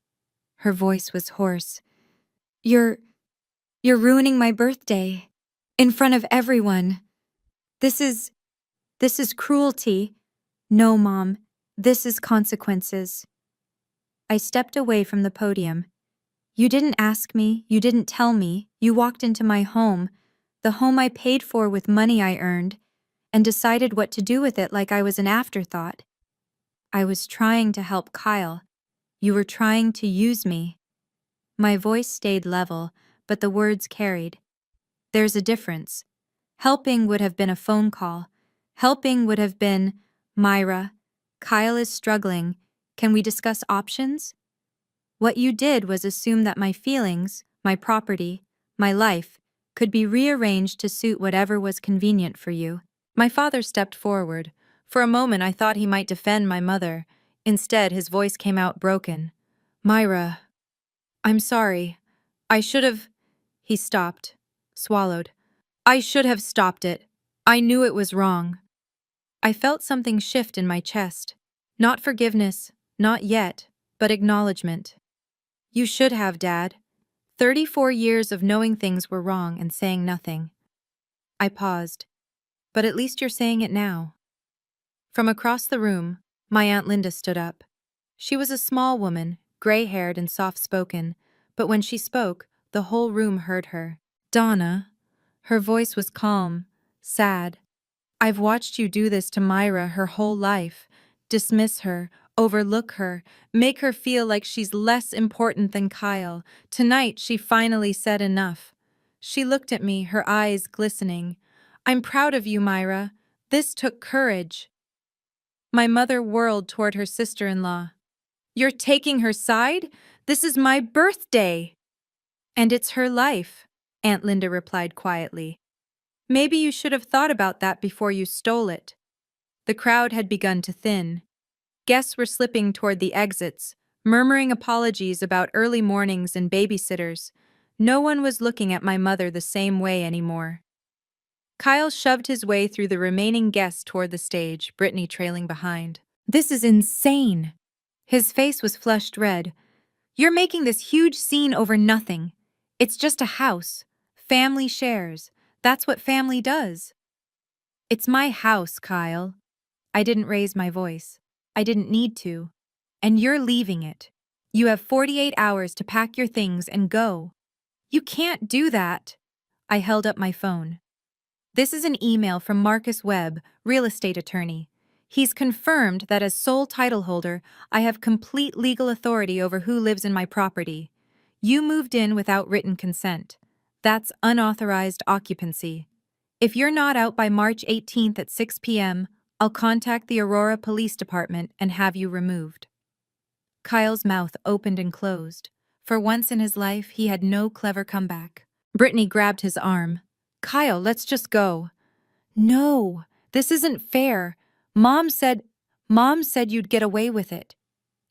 her voice was hoarse, You're ruining my birthday. In front of everyone. This is cruelty. No, Mom. This is consequences." I stepped away from the podium. "You didn't ask me, you didn't tell me, you walked into my home, the home I paid for with money I earned, and decided what to do with it like I was an afterthought. I was trying to help Kyle. You were trying to use me." My voice stayed level, but the words carried. There's a difference. Helping would have been a phone call. Helping would have been, "Myra, Kyle is struggling. Can we discuss options?" What you did was assume that my feelings, my property, my life, could be rearranged to suit whatever was convenient for you. My father stepped forward. For a moment I thought he might defend my mother. Instead, his voice came out broken. "Myra, I'm sorry. I should have—" He stopped, swallowed. "I should have stopped it. I knew it was wrong." I felt something shift in my chest. Not forgiveness, not yet, but acknowledgement. "You should have, Dad. 34 years of knowing things were wrong and saying nothing." I paused. "But at least you're saying it now." From across the room, my Aunt Linda stood up. She was a small woman, gray-haired and soft-spoken, but when she spoke, the whole room heard her. "Donna." Her voice was calm, sad. "I've watched you do this to Myra her whole life. Dismiss her, overlook her, make her feel like she's less important than Kyle. Tonight she finally said enough." She looked at me, her eyes glistening. "I'm proud of you, Myra. This took courage." My mother whirled toward her sister-in-law. "You're taking her side? This is my birthday!" "And it's her life," Aunt Linda replied quietly. "Maybe you should have thought about that before you stole it." The crowd had begun to thin. Guests were slipping toward the exits, murmuring apologies about early mornings and babysitters. No one was looking at my mother the same way anymore. Kyle shoved his way through the remaining guests toward the stage, Brittany trailing behind. "This is insane." His face was flushed red. "You're making this huge scene over nothing. It's just a house. Family shares. That's what family does." "It's my house, Kyle." I didn't raise my voice. I didn't need to. "And you're leaving it. You have 48 hours to pack your things and go." "You can't do that." I held up my phone. "This is an email from Marcus Webb, real estate attorney. He's confirmed that as sole title holder, I have complete legal authority over who lives in my property. You moved in without written consent. That's unauthorized occupancy. If you're not out by March 18th at 6 p.m., I'll contact the Aurora Police Department and have you removed." Kyle's mouth opened and closed. For once in his life, he had no clever comeback. Brittany grabbed his arm. "Kyle, let's just go." "No, this isn't fair. Mom said you'd get away with it."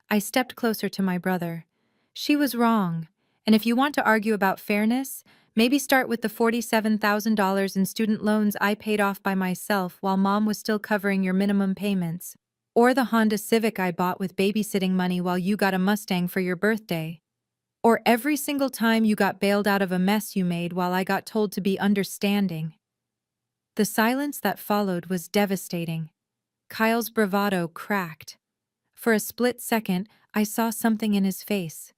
I stepped closer to my brother. "She was wrong. And if you want to argue about fairness, maybe start with the $47,000 in student loans I paid off by myself while Mom was still covering your minimum payments. Or the Honda Civic I bought with babysitting money while you got a Mustang for your birthday. Or every single time you got bailed out of a mess you made while I got told to be understanding." The silence that followed was devastating. Kyle's bravado cracked. For a split second, I saw something in his face.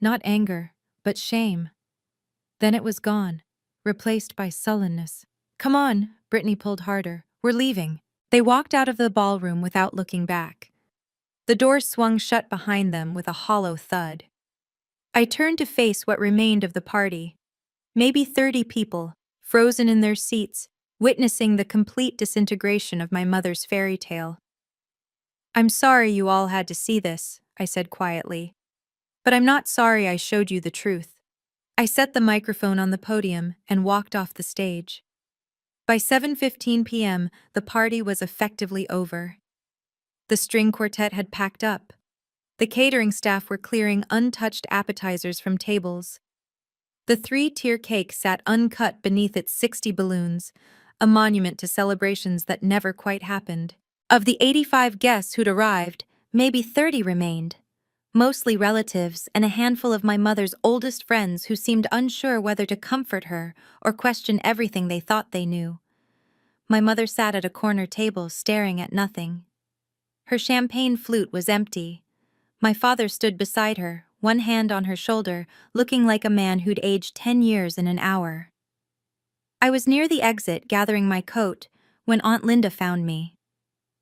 Not anger, but shame. Then it was gone, replaced by sullenness. "Come on," Brittany pulled harder. "We're leaving." They walked out of the ballroom without looking back. The door swung shut behind them with a hollow thud. I turned to face what remained of the party. Maybe 30 people, frozen in their seats, witnessing the complete disintegration of my mother's fairy tale. "I'm sorry you all had to see this," I said quietly. "But I'm not sorry I showed you the truth." I set the microphone on the podium and walked off the stage. By 7:15 p.m., the party was effectively over. The string quartet had packed up. The catering staff were clearing untouched appetizers from tables. The three-tier cake sat uncut beneath its 60 balloons, a monument to celebrations that never quite happened. Of the 85 guests who'd arrived, maybe 30 remained, mostly relatives and a handful of my mother's oldest friends who seemed unsure whether to comfort her or question everything they thought they knew. My mother sat at a corner table staring at nothing. Her champagne flute was empty. My father stood beside her, one hand on her shoulder, looking like a man who'd aged 10 years in an hour. I was near the exit gathering my coat when Aunt Linda found me.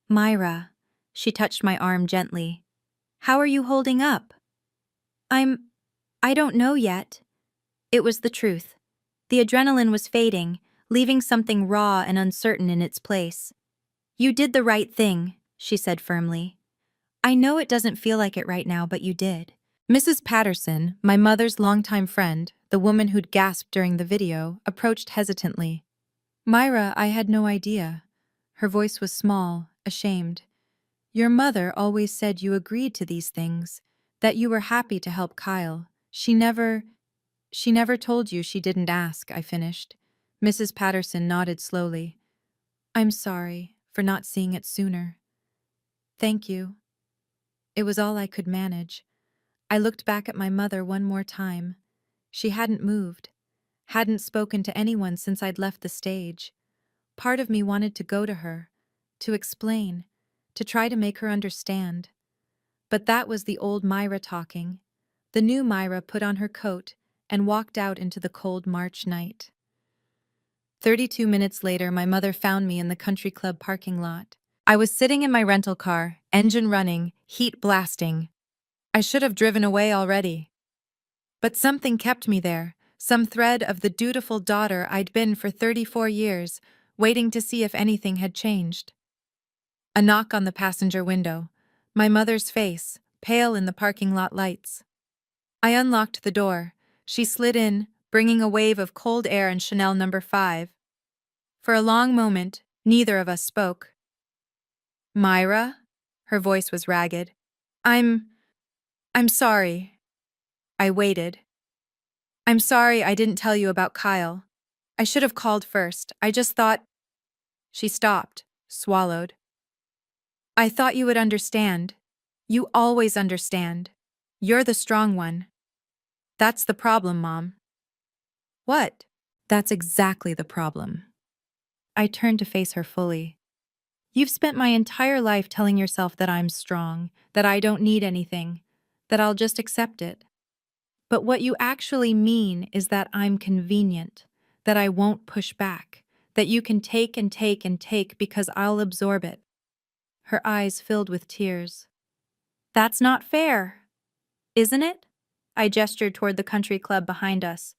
"Myra," she touched my arm gently. "How are you holding up?" I don't know yet." It was the truth. The adrenaline was fading, leaving something raw and uncertain in its place. "You did the right thing," she said firmly. "I know it doesn't feel like it right now, but you did." Mrs. Patterson, my mother's longtime friend, the woman who'd gasped during the video, approached hesitantly. "Myra, I had no idea." Her voice was small, ashamed. "Your mother always said you agreed to these things, that you were happy to help Kyle. She never told you she didn't ask," I finished. Mrs. Patterson nodded slowly. "I'm sorry for not seeing it sooner." "Thank you." It was all I could manage. I looked back at my mother one more time. She hadn't moved, hadn't spoken to anyone since I'd left the stage. Part of me wanted to go to her, to explain, to try to make her understand. But that was the old Myra talking. The new Myra put on her coat and walked out into the cold March night. 32 minutes later, my mother found me in the country club parking lot. I was sitting in my rental car, engine running, heat blasting. I should have driven away already. But something kept me there, some thread of the dutiful daughter I'd been for 34 years, waiting to see if anything had changed. A knock on the passenger window. My mother's face, pale in the parking lot lights. I unlocked the door. She slid in, bringing a wave of cold air and Chanel No. 5. For a long moment, neither of us spoke. "Myra?" Her voice was ragged. I'm sorry." I waited. "I'm sorry I didn't tell you about Kyle. I should have called first. I just thought—" She stopped, swallowed. "I thought you would understand. You always understand. You're the strong one." "That's the problem, Mom." "What?" "That's exactly the problem." I turned to face her fully. "You've spent my entire life telling yourself that I'm strong, that I don't need anything, that I'll just accept it. But what you actually mean is that I'm convenient, that I won't push back, that you can take and take and take because I'll absorb it." Her eyes filled with tears. "That's not fair, isn't it?" I gestured toward the country club behind us.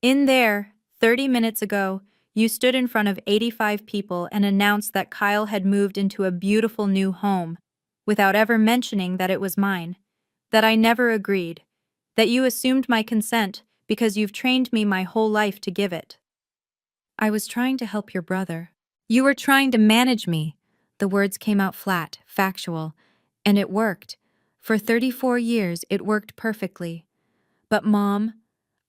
"In there, 30 minutes ago, you stood in front of 85 people and announced that Kyle had moved into a beautiful new home, without ever mentioning that it was mine, that I never agreed, that you assumed my consent because you've trained me my whole life to give it." "I was trying to help your brother." "You were trying to manage me." The words came out flat, factual, and it worked. For 34 years, it worked perfectly. "But Mom,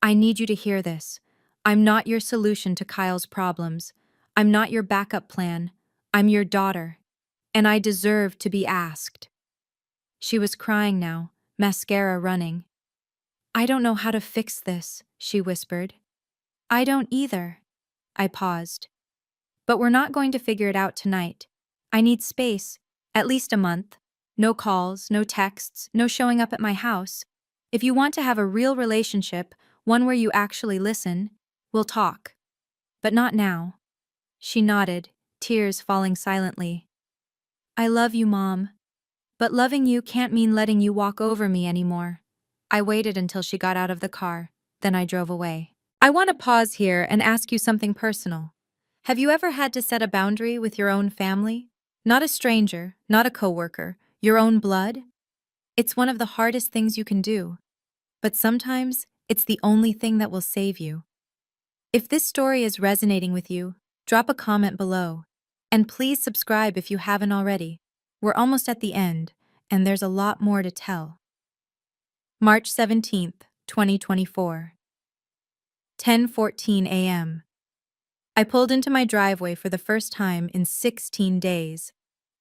I need you to hear this. I'm not your solution to Kyle's problems. I'm not your backup plan. I'm your daughter. And I deserve to be asked." She was crying now, mascara running. "I don't know how to fix this," she whispered. "I don't either." I paused. "But we're not going to figure it out tonight. I need space, at least a month. No calls, no texts, no showing up at my house. If you want to have a real relationship, one where you actually listen, we'll talk. But not now." She nodded, tears falling silently. "I love you, Mom. But loving you can't mean letting you walk over me anymore." I waited until she got out of the car, then I drove away. I want to pause here and ask you something personal. Have you ever had to set a boundary with your own family? Not a stranger, not a coworker, your own blood? It's one of the hardest things you can do. But sometimes, it's the only thing that will save you. If this story is resonating with you, drop a comment below. And please subscribe if you haven't already. We're almost at the end, and there's a lot more to tell. March 17th, 2024. 10:14 a.m. I pulled into my driveway for the first time in 16 days.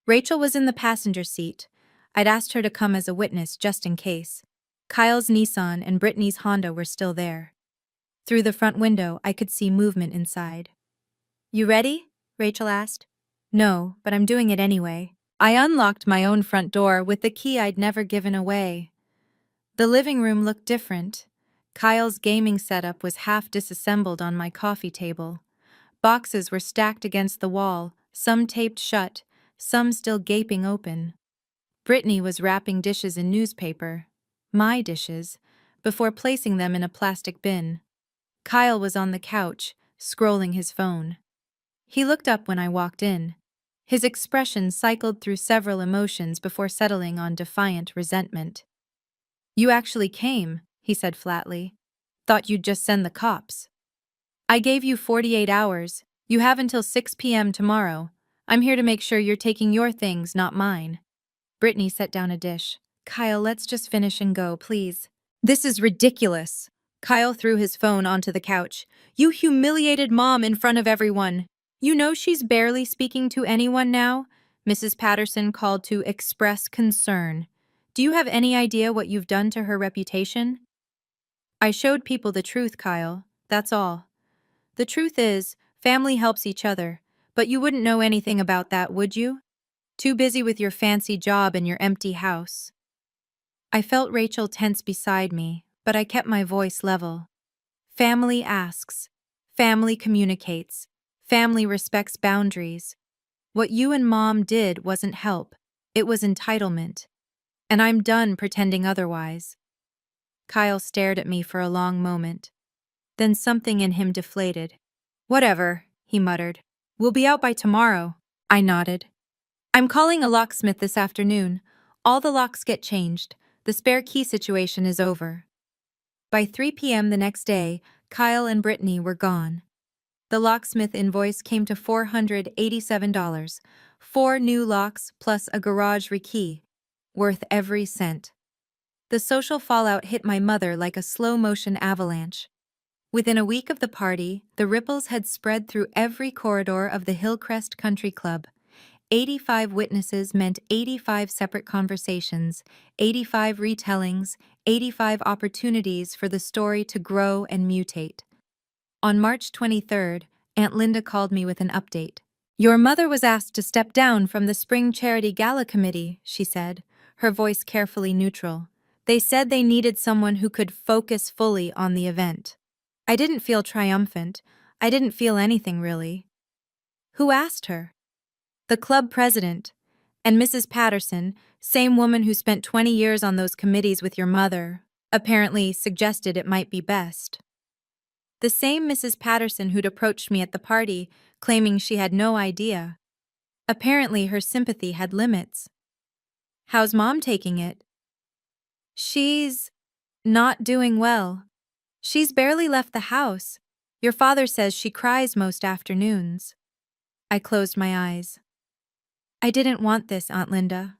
Rachel was in the passenger seat. I'd asked her to come as a witness just in case. Kyle's Nissan and Brittany's Honda were still there. Through the front window, I could see movement inside. "You ready?" Rachel asked. "No, but I'm doing it anyway." I unlocked my own front door with the key I'd never given away. The living room looked different. Kyle's gaming setup was half disassembled on my coffee table. Boxes were stacked against the wall, some taped shut, some still gaping open. Brittany was wrapping dishes in newspaper, my dishes, before placing them in a plastic bin. Kyle was on the couch, scrolling his phone. He looked up when I walked in. His expression cycled through several emotions before settling on defiant resentment. "You actually came," he said flatly. "Thought you'd just send the cops." "I gave you 48 hours. You have until 6 p.m. tomorrow. I'm here to make sure you're taking your things, not mine." Brittany set down a dish. "Kyle, let's just finish and go, please." "This is ridiculous." Kyle threw his phone onto the couch. "You humiliated Mom in front of everyone. You know she's barely speaking to anyone now?" Mrs. Patterson called to express concern. "Do you have any idea what you've done to her reputation?" "I showed people the truth, Kyle. That's all. The truth is, family helps each other, but you wouldn't know anything about that, would you? Too busy with your fancy job and your empty house." I felt Rachel tense beside me, but I kept my voice level. Family asks. Family communicates. Family respects boundaries. What you and Mom did wasn't help. It was entitlement. And I'm done pretending otherwise. Kyle stared at me for a long moment. Then something in him deflated. "Whatever," he muttered. "We'll be out by tomorrow." I nodded. "I'm calling a locksmith this afternoon. All the locks get changed. The spare key situation is over." By 3 p.m. the next day, Kyle and Brittany were gone. The locksmith invoice came to $487. 4 new locks plus a garage rekey. Worth every cent. The social fallout hit my mother like a slow-motion avalanche. Within a week of the party, the ripples had spread through every corridor of the Hillcrest Country Club. 85 witnesses meant 85 separate conversations, 85 retellings, 85 opportunities for the story to grow and mutate. On March 23rd, Aunt Linda called me with an update. "Your mother was asked to step down from the Spring Charity Gala Committee," she said, her voice carefully neutral. "They said they needed someone who could focus fully on the event." I didn't feel triumphant. I didn't feel anything, really. "Who asked her?" "The club president. And Mrs. Patterson, same woman who spent 20 years on those committees with your mother, apparently suggested it might be best." The same Mrs. Patterson who'd approached me at the party, claiming she had no idea. Apparently her sympathy had limits. "How's Mom taking it?" "She's not doing well. She's barely left the house. Your father says she cries most afternoons." I closed my eyes. "I didn't want this, Aunt Linda.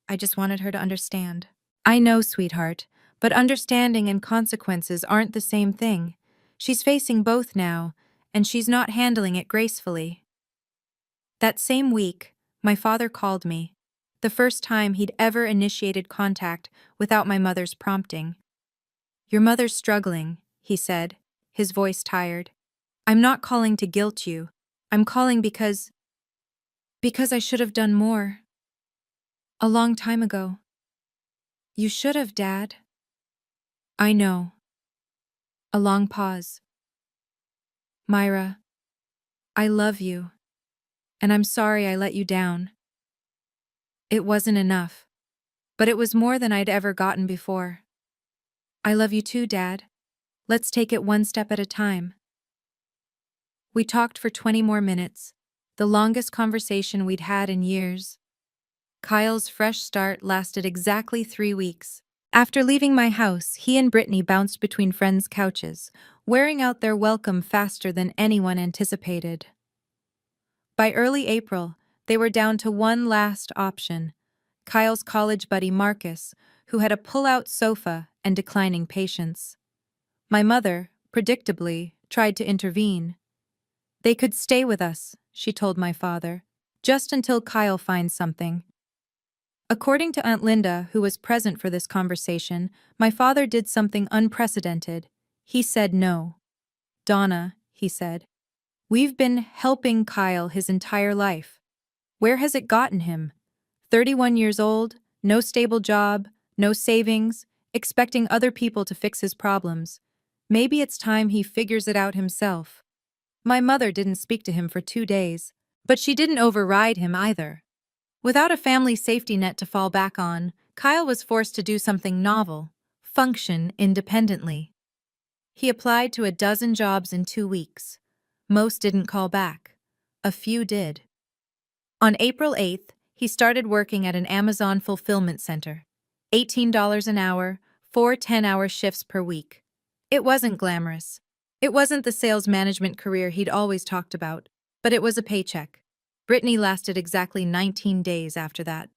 I just wanted her to understand." "I know, sweetheart, but understanding and consequences aren't the same thing. She's facing both now, and she's not handling it gracefully." That same week, my father called me, the first time he'd ever initiated contact without my mother's prompting. "Your mother's struggling," he said, his voice tired. "I'm not calling to guilt you. I'm calling because I should have done more. A long time ago." "You should have, Dad." "I know." A long pause. "Myra, I love you, and I'm sorry I let you down. It wasn't enough, but it was more than I'd ever gotten before." "I love you too, Dad. Let's take it one step at a time. We talked for 20 more minutes, the longest conversation we'd had in years. Kyle's fresh start lasted exactly 3 weeks. After leaving my house, he and Brittany bounced between friends' couches, wearing out their welcome faster than anyone anticipated. By early April, they were down to one last option: Kyle's college buddy Marcus, who had a pull-out sofa and declining patience. My mother, predictably, tried to intervene. They could stay with us, she told my father, just until Kyle finds something. According to Aunt Linda, who was present for this conversation, my father did something unprecedented. He said no. Donna, he said, we've been helping Kyle his entire life. Where has it gotten him? 31 years old, no stable job, no savings, expecting other people to fix his problems. Maybe it's time he figures it out himself. My mother didn't speak to him for 2 days, but she didn't override him either. Without a family safety net to fall back on, Kyle was forced to do something novel: function independently. He applied to a dozen jobs in 2 weeks. Most didn't call back. A few did. On April 8th, he started working at an Amazon fulfillment center. $18 an hour, 4 10-hour shifts per week. It wasn't glamorous. It wasn't the sales management career he'd always talked about, but it was a paycheck. Brittany lasted exactly 19 days after that.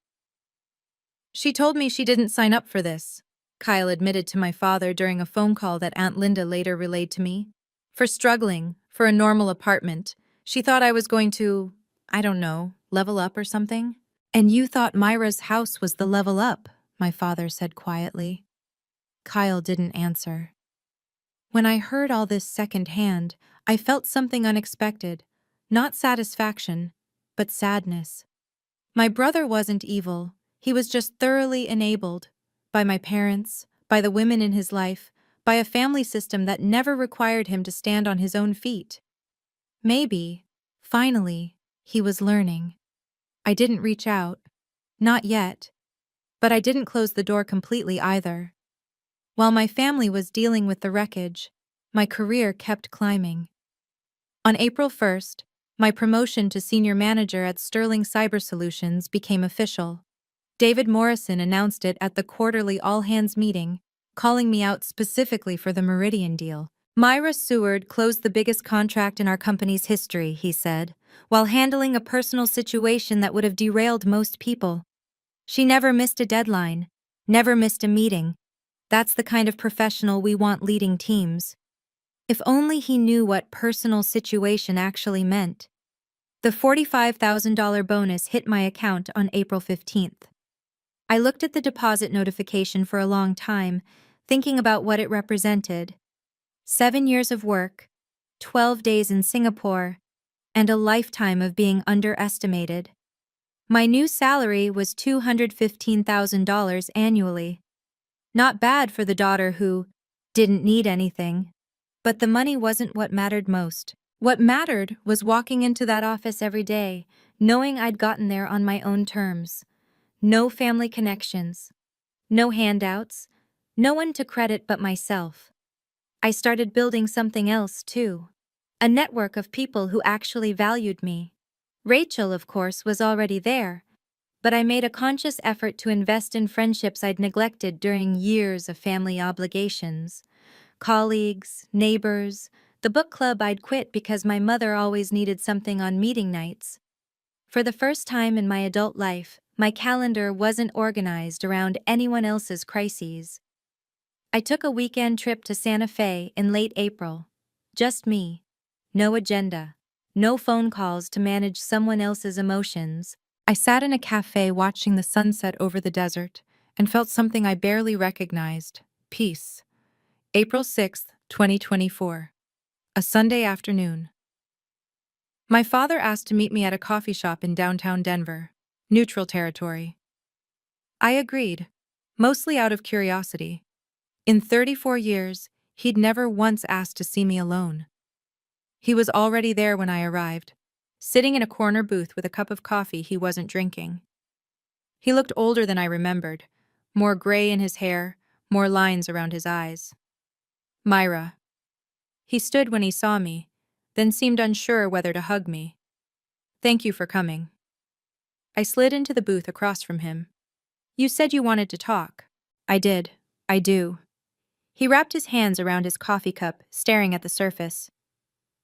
She told me she didn't sign up for this, Kyle admitted to my father during a phone call that Aunt Linda later relayed to me. For struggling, for a normal apartment, she thought I was going to, I don't know, level up or something. And you thought Myra's house was the level up, my father said quietly. Kyle didn't answer. When I heard all this secondhand, I felt something unexpected, not satisfaction, but sadness. My brother wasn't evil, he was just thoroughly enabled by my parents, by the women in his life, by a family system that never required him to stand on his own feet. Maybe, finally, he was learning. I didn't reach out. Not yet. But I didn't close the door completely either. While my family was dealing with the wreckage, my career kept climbing. On April 1st, my promotion to senior manager at Sterling Cyber Solutions became official. David Morrison announced it at the quarterly all-hands meeting, calling me out specifically for the Meridian deal. Myra Seward closed the biggest contract in our company's history, he said, while handling a personal situation that would have derailed most people. She never missed a deadline, never missed a meeting. That's the kind of professional we want leading teams. If only he knew what personal situation actually meant. The $45,000 bonus hit my account on April 15th. I looked at the deposit notification for a long time, thinking about what it represented. 7 years of work, 12 days in Singapore, and a lifetime of being underestimated. My new salary was $215,000 annually. Not bad for the daughter who didn't need anything. But the money wasn't what mattered most. What mattered was walking into that office every day, knowing I'd gotten there on my own terms. No family connections. No handouts. No one to credit but myself. I started building something else, too. A network of people who actually valued me. Rachel, of course, was already there, but I made a conscious effort to invest in friendships I'd neglected during years of family obligations. Colleagues, neighbors, the book club I'd quit because my mother always needed something on meeting nights. For the first time in my adult life, my calendar wasn't organized around anyone else's crises. I took a weekend trip to Santa Fe in late April. Just me. No agenda. No phone calls to manage someone else's emotions. I sat in a cafe watching the sunset over the desert and felt something I barely recognized: peace. April 6th, 2024. A Sunday afternoon. My father asked to meet me at a coffee shop in downtown Denver, neutral territory. I agreed, mostly out of curiosity. In 34 years, he'd never once asked to see me alone. He was already there when I arrived, sitting in a corner booth with a cup of coffee he wasn't drinking. He looked older than I remembered, more gray in his hair, more lines around his eyes. Myra, He stood when he saw me, then seemed unsure whether to hug me. Thank you for coming. I slid into the booth across from him. You said you wanted to talk. I did. I do. He wrapped his hands around his coffee cup, staring at the surface.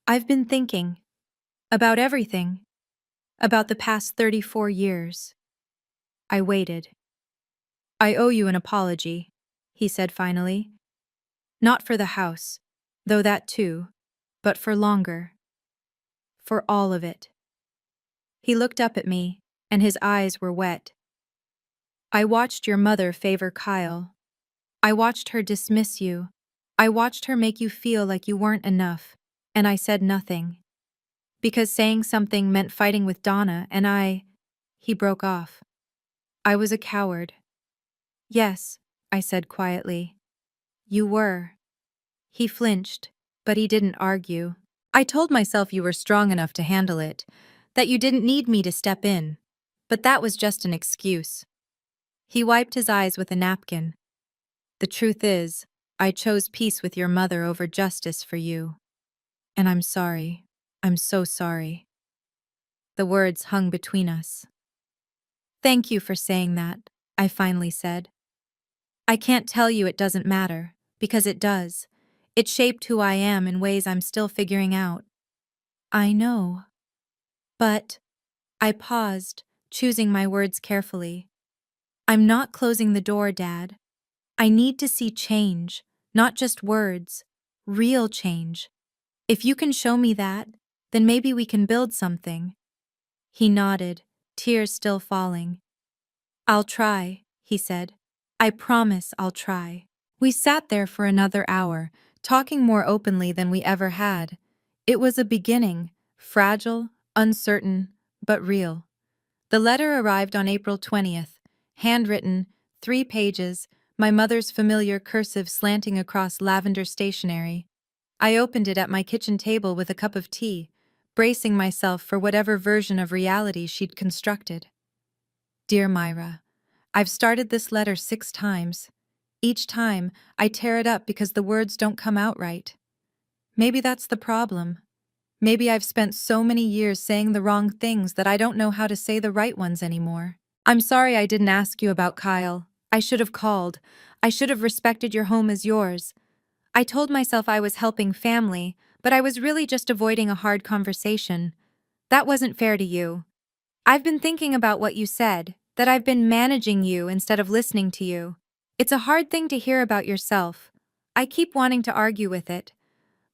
I've been thinking. About everything. About the past 34 years. I waited. I owe you an apology, he said finally. Not for the house, though that too, but for longer. For all of it. He looked up at me, and his eyes were wet. I watched your mother favor Kyle. I watched her dismiss you. I watched her make you feel like you weren't enough, and I said nothing. Because saying something meant fighting with Donna, and He broke off. I was a coward. Yes, I said quietly. You were. He flinched, but he didn't argue. I told myself you were strong enough to handle it, that you didn't need me to step in. But that was just an excuse. He wiped his eyes with a napkin. The truth is, I chose peace with your mother over justice for you. And I'm sorry. I'm so sorry. The words hung between us. Thank you for saying that, I finally said. I can't tell you it doesn't matter, because it does. It shaped who I am in ways I'm still figuring out. I know. But, I paused, choosing my words carefully. I'm not closing the door, Dad. I need to see change, not just words, real change. If you can show me that, then maybe we can build something. He nodded, tears still falling. I'll try, he said. I promise I'll try. We sat there for another hour, talking more openly than we ever had. It was a beginning, fragile, uncertain, but real. The letter arrived on April 20th, handwritten, 3 pages, my mother's familiar cursive slanting across lavender stationery. I opened it at my kitchen table with a cup of tea, bracing myself for whatever version of reality she'd constructed. Dear Myra, I've started this letter 6 times. Each time, I tear it up because the words don't come out right. Maybe that's the problem. Maybe I've spent so many years saying the wrong things that I don't know how to say the right ones anymore. I'm sorry I didn't ask you about Kyle. I should have called. I should have respected your home as yours. I told myself I was helping family, but I was really just avoiding a hard conversation. That wasn't fair to you. I've been thinking about what you said, that I've been managing you instead of listening to you. It's a hard thing to hear about yourself. I keep wanting to argue with it.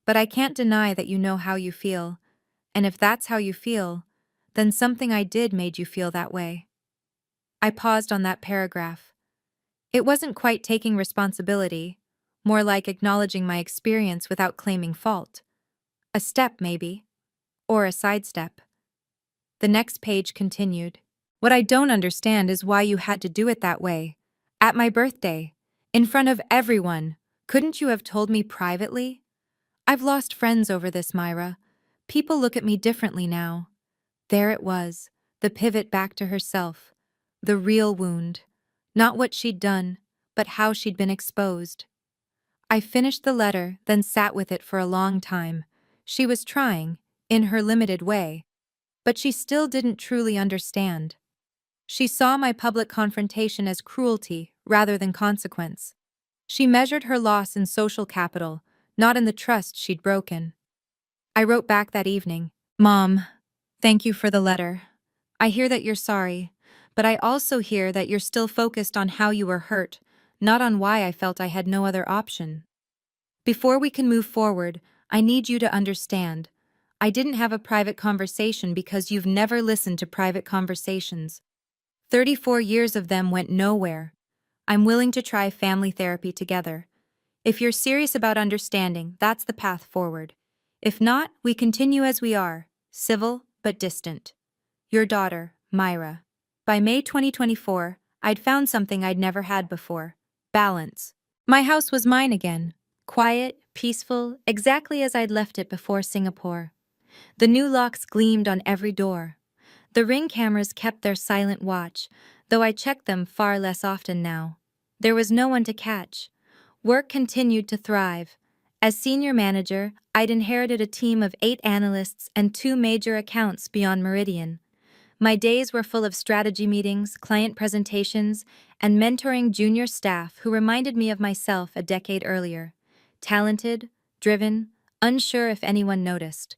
But I can't deny that you know how you feel. And if that's how you feel, then something I did made you feel that way. I paused on that paragraph. It wasn't quite taking responsibility, more like acknowledging my experience without claiming fault. A step, maybe. Or a sidestep. The next page continued. What I don't understand is why you had to do it that way. At my birthday. In front of everyone. Couldn't you have told me privately? I've lost friends over this, Myra. People look at me differently now. There it was, the pivot back to herself. The real wound. Not what she'd done, but how she'd been exposed. I finished the letter, then sat with it for a long time. She was trying, in her limited way. But she still didn't truly understand. She saw my public confrontation as cruelty rather than consequence. She measured her loss in social capital, not in the trust she'd broken. I wrote back that evening, Mom, thank you for the letter. I hear that you're sorry, but I also hear that you're still focused on how you were hurt, not on why I felt I had no other option. Before we can move forward, I need you to understand. I didn't have a private conversation because you've never listened to private conversations. 34 years of them went nowhere. I'm willing to try family therapy together. If you're serious about understanding, that's the path forward. If not, we continue as we are, civil but distant. Your daughter, Myra. By May 2024, I'd found something I'd never had before. Balance. My house was mine again. Quiet, peaceful, exactly as I'd left it before Singapore. The new locks gleamed on every door. The Ring cameras kept their silent watch, though I checked them far less often now. There was no one to catch. Work continued to thrive. As senior manager, I'd inherited a team of 8 analysts and 2 major accounts beyond Meridian. My days were full of strategy meetings, client presentations, and mentoring junior staff who reminded me of myself a decade earlier. Talented, driven, unsure if anyone noticed.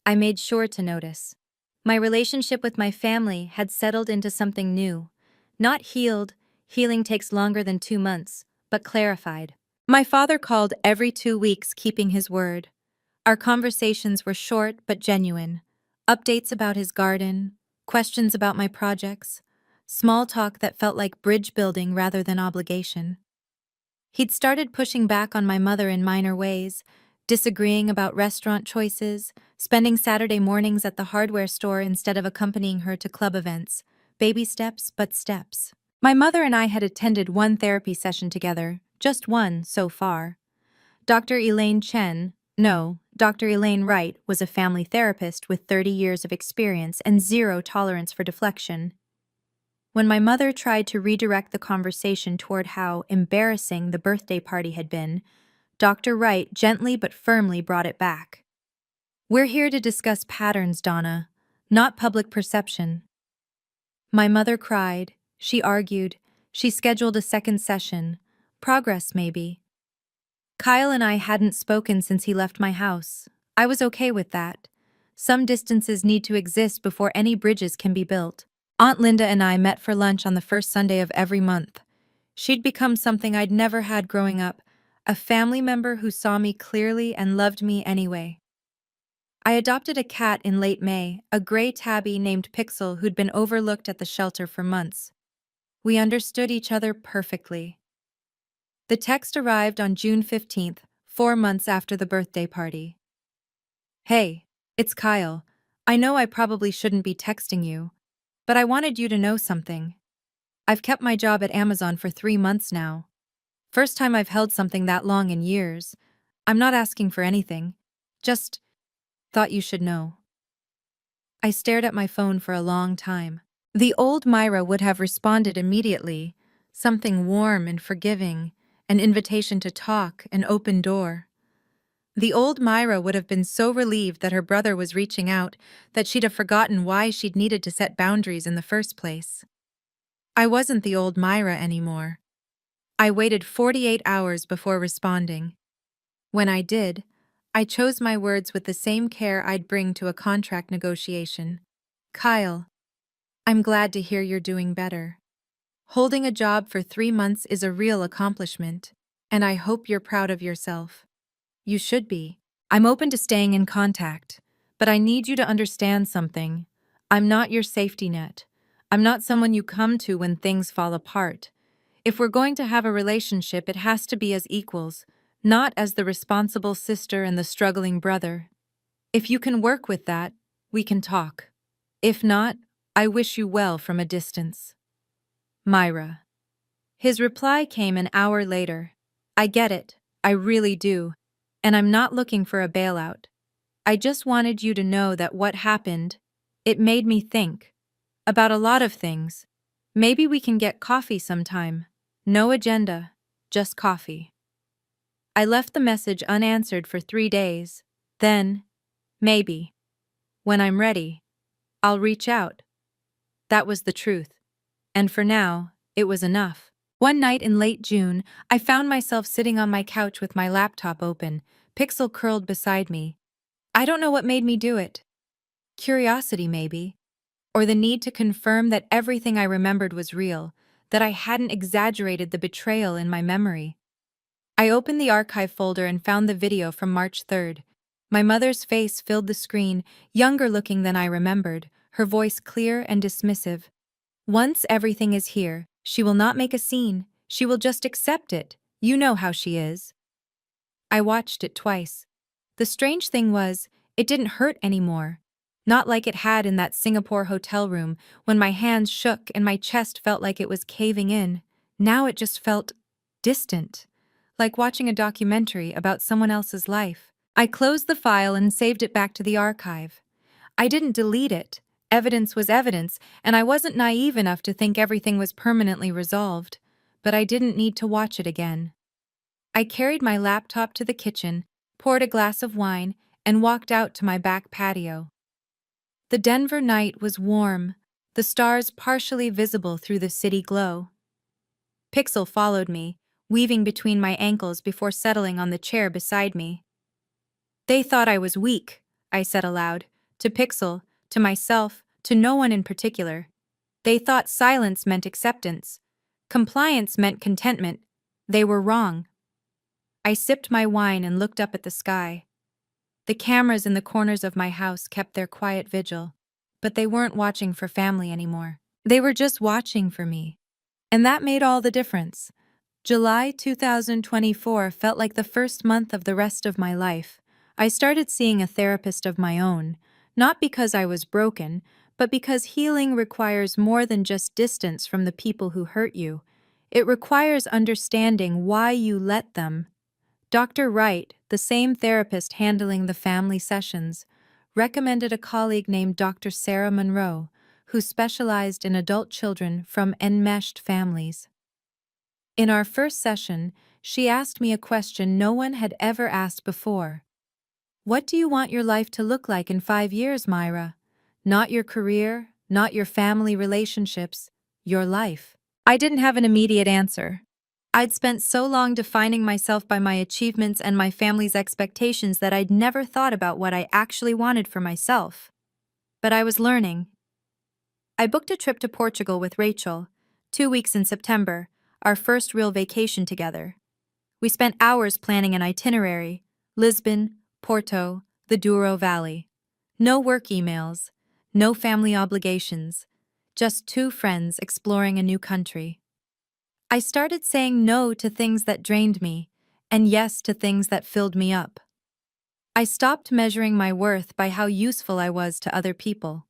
I made sure to notice. My relationship with my family had settled into something new. Not healed, healing takes longer than 2 months, but clarified. My father called every 2 weeks, keeping his word. Our conversations were short but genuine. Updates about his garden, questions about my projects, small talk that felt like bridge building rather than obligation. He'd started pushing back on my mother in minor ways, disagreeing about restaurant choices, spending Saturday mornings at the hardware store instead of accompanying her to club events. Baby steps, but steps. My mother and I had attended one therapy session together, just one so far. Dr. Elaine Dr. Elaine Wright was a family therapist with 30 years of experience and zero tolerance for deflection. When my mother tried to redirect the conversation toward how embarrassing the birthday party had been, Dr. Wright gently but firmly brought it back. "We're here to discuss patterns, Donna, not public perception." My mother cried, she argued, she scheduled a second session. Progress, maybe. Kyle and I hadn't spoken since he left my house. I was okay with that. Some distances need to exist before any bridges can be built. Aunt Linda and I met for lunch on the first Sunday of every month. She'd become something I'd never had growing up, a family member who saw me clearly and loved me anyway. I adopted a cat in late May, a gray tabby named Pixel who'd been overlooked at the shelter for months. We understood each other perfectly. The text arrived on June 15th, 4 months after the birthday party. "Hey, it's Kyle. I know I probably shouldn't be texting you, but I wanted you to know something. I've kept my job at Amazon for 3 months now. First time I've held something that long in years. I'm not asking for anything. Just thought you should know." I stared at my phone for a long time. The old Myra would have responded immediately, something warm and forgiving, an invitation to talk, an open door. The old Myra would have been so relieved that her brother was reaching out that she'd have forgotten why she'd needed to set boundaries in the first place. I wasn't the old Myra anymore. I waited 48 hours before responding. When I did, I chose my words with the same care I'd bring to a contract negotiation. "Kyle, I'm glad to hear you're doing better. Holding a job for 3 months is a real accomplishment, and I hope you're proud of yourself. You should be. I'm open to staying in contact, but I need you to understand something. I'm not your safety net. I'm not someone you come to when things fall apart. If we're going to have a relationship, it has to be as equals, not as the responsible sister and the struggling brother. If you can work with that, we can talk. If not, I wish you well from a distance. Myra." His reply came an hour later. "I get it, I really do, and I'm not looking for a bailout. I just wanted you to know that what happened, it made me think about a lot of things. Maybe we can get coffee sometime. No agenda, just coffee." I left the message unanswered for 3 days. Then, maybe, when I'm ready, I'll reach out. That was the truth. And for now, it was enough. One night in late June, I found myself sitting on my couch with my laptop open, Pixel curled beside me. I don't know what made me do it. Curiosity, maybe. Or the need to confirm that everything I remembered was real, that I hadn't exaggerated the betrayal in my memory. I opened the archive folder and found the video from March 3rd. My mother's face filled the screen, younger looking than I remembered, her voice clear and dismissive. "Once everything is here, she will not make a scene. She will just accept it. You know how she is." I watched it twice. The strange thing was, it didn't hurt anymore. Not like it had in that Singapore hotel room when my hands shook and my chest felt like it was caving in. Now it just felt distant, like watching a documentary about someone else's life. I closed the file and saved it back to the archive. I didn't delete it. Evidence was evidence, and I wasn't naive enough to think everything was permanently resolved, but I didn't need to watch it again. I carried my laptop to the kitchen, poured a glass of wine, and walked out to my back patio. The Denver night was warm, the stars partially visible through the city glow. Pixel followed me, weaving between my ankles before settling on the chair beside me. They thought I was weak, I said aloud, to Pixel, to myself, to no one in particular. They thought silence meant acceptance. Compliance meant contentment. They were wrong. I sipped my wine and looked up at the sky. The cameras in the corners of my house kept their quiet vigil, but they weren't watching for family anymore. They were just watching for me. And that made all the difference. July 2024 felt like the first month of the rest of my life. I started seeing a therapist of my own, not because I was broken, but because healing requires more than just distance from the people who hurt you. It requires understanding why you let them. Dr. Wright, the same therapist handling the family sessions, recommended a colleague named Dr. Sarah Monroe, who specialized in adult children from enmeshed families. In our first session, she asked me a question no one had ever asked before. What do you want your life to look like in 5 years, Myra? Not your career, not your family relationships, your life. I didn't have an immediate answer. I'd spent so long defining myself by my achievements and my family's expectations that I'd never thought about what I actually wanted for myself. But I was learning. I booked a trip to Portugal with Rachel, 2 weeks in September, our first real vacation together. We spent hours planning an itinerary: Lisbon, Porto, the Douro Valley. No work emails, no family obligations, just two friends exploring a new country. I started saying no to things that drained me, and yes to things that filled me up. I stopped measuring my worth by how useful I was to other people.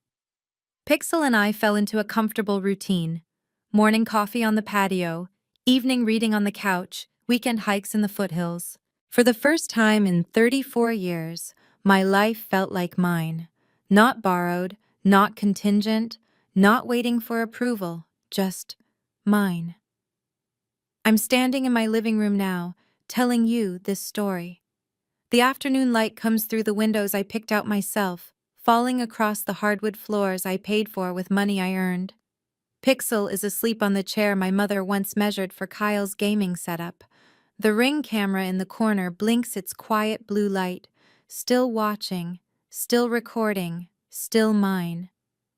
Pixel and I fell into a comfortable routine: morning coffee on the patio, evening reading on the couch, weekend hikes in the foothills. For the first time in 34 years, my life felt like mine. Not borrowed, not contingent, not waiting for approval, just mine. I'm standing in my living room now, telling you this story. The afternoon light comes through the windows I picked out myself, falling across the hardwood floors I paid for with money I earned. Pixel is asleep on the chair my mother once measured for Kyle's gaming setup. The Ring camera in the corner blinks its quiet blue light, still watching, still recording, still mine.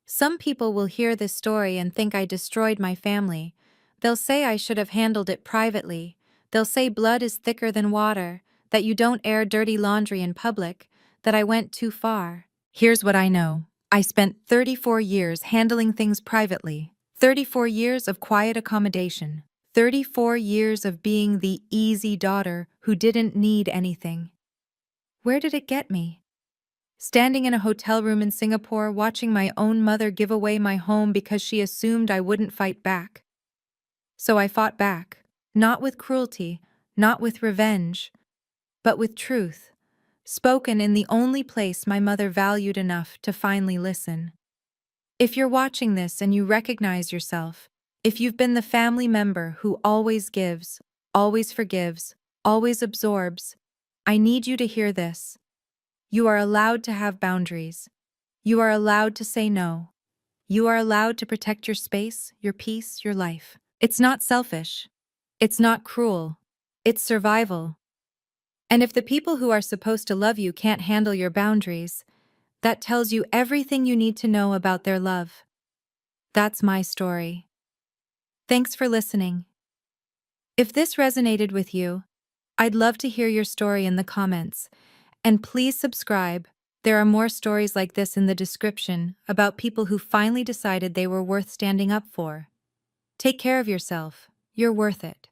Some people will hear this story and think I destroyed my family. They'll say I should have handled it privately. They'll say blood is thicker than water, that you don't air dirty laundry in public, that I went too far. Here's what I know. I spent 34 years handling things privately. 34 years of quiet accommodation. 34 years of being the easy daughter who didn't need anything. Where did it get me? Standing in a hotel room in Singapore, watching my own mother give away my home because she assumed I wouldn't fight back. So I fought back, not with cruelty, not with revenge, but with truth, spoken in the only place my mother valued enough to finally listen. If you're watching this and you recognize yourself, if you've been the family member who always gives, always forgives, always absorbs, I need you to hear this. You are allowed to have boundaries. You are allowed to say no. You are allowed to protect your space, your peace, your life. It's not selfish. It's not cruel. It's survival. And if the people who are supposed to love you can't handle your boundaries, that tells you everything you need to know about their love. That's my story. Thanks for listening. If this resonated with you, I'd love to hear your story in the comments. And please subscribe. There are more stories like this in the description about people who finally decided they were worth standing up for. Take care of yourself. You're worth it.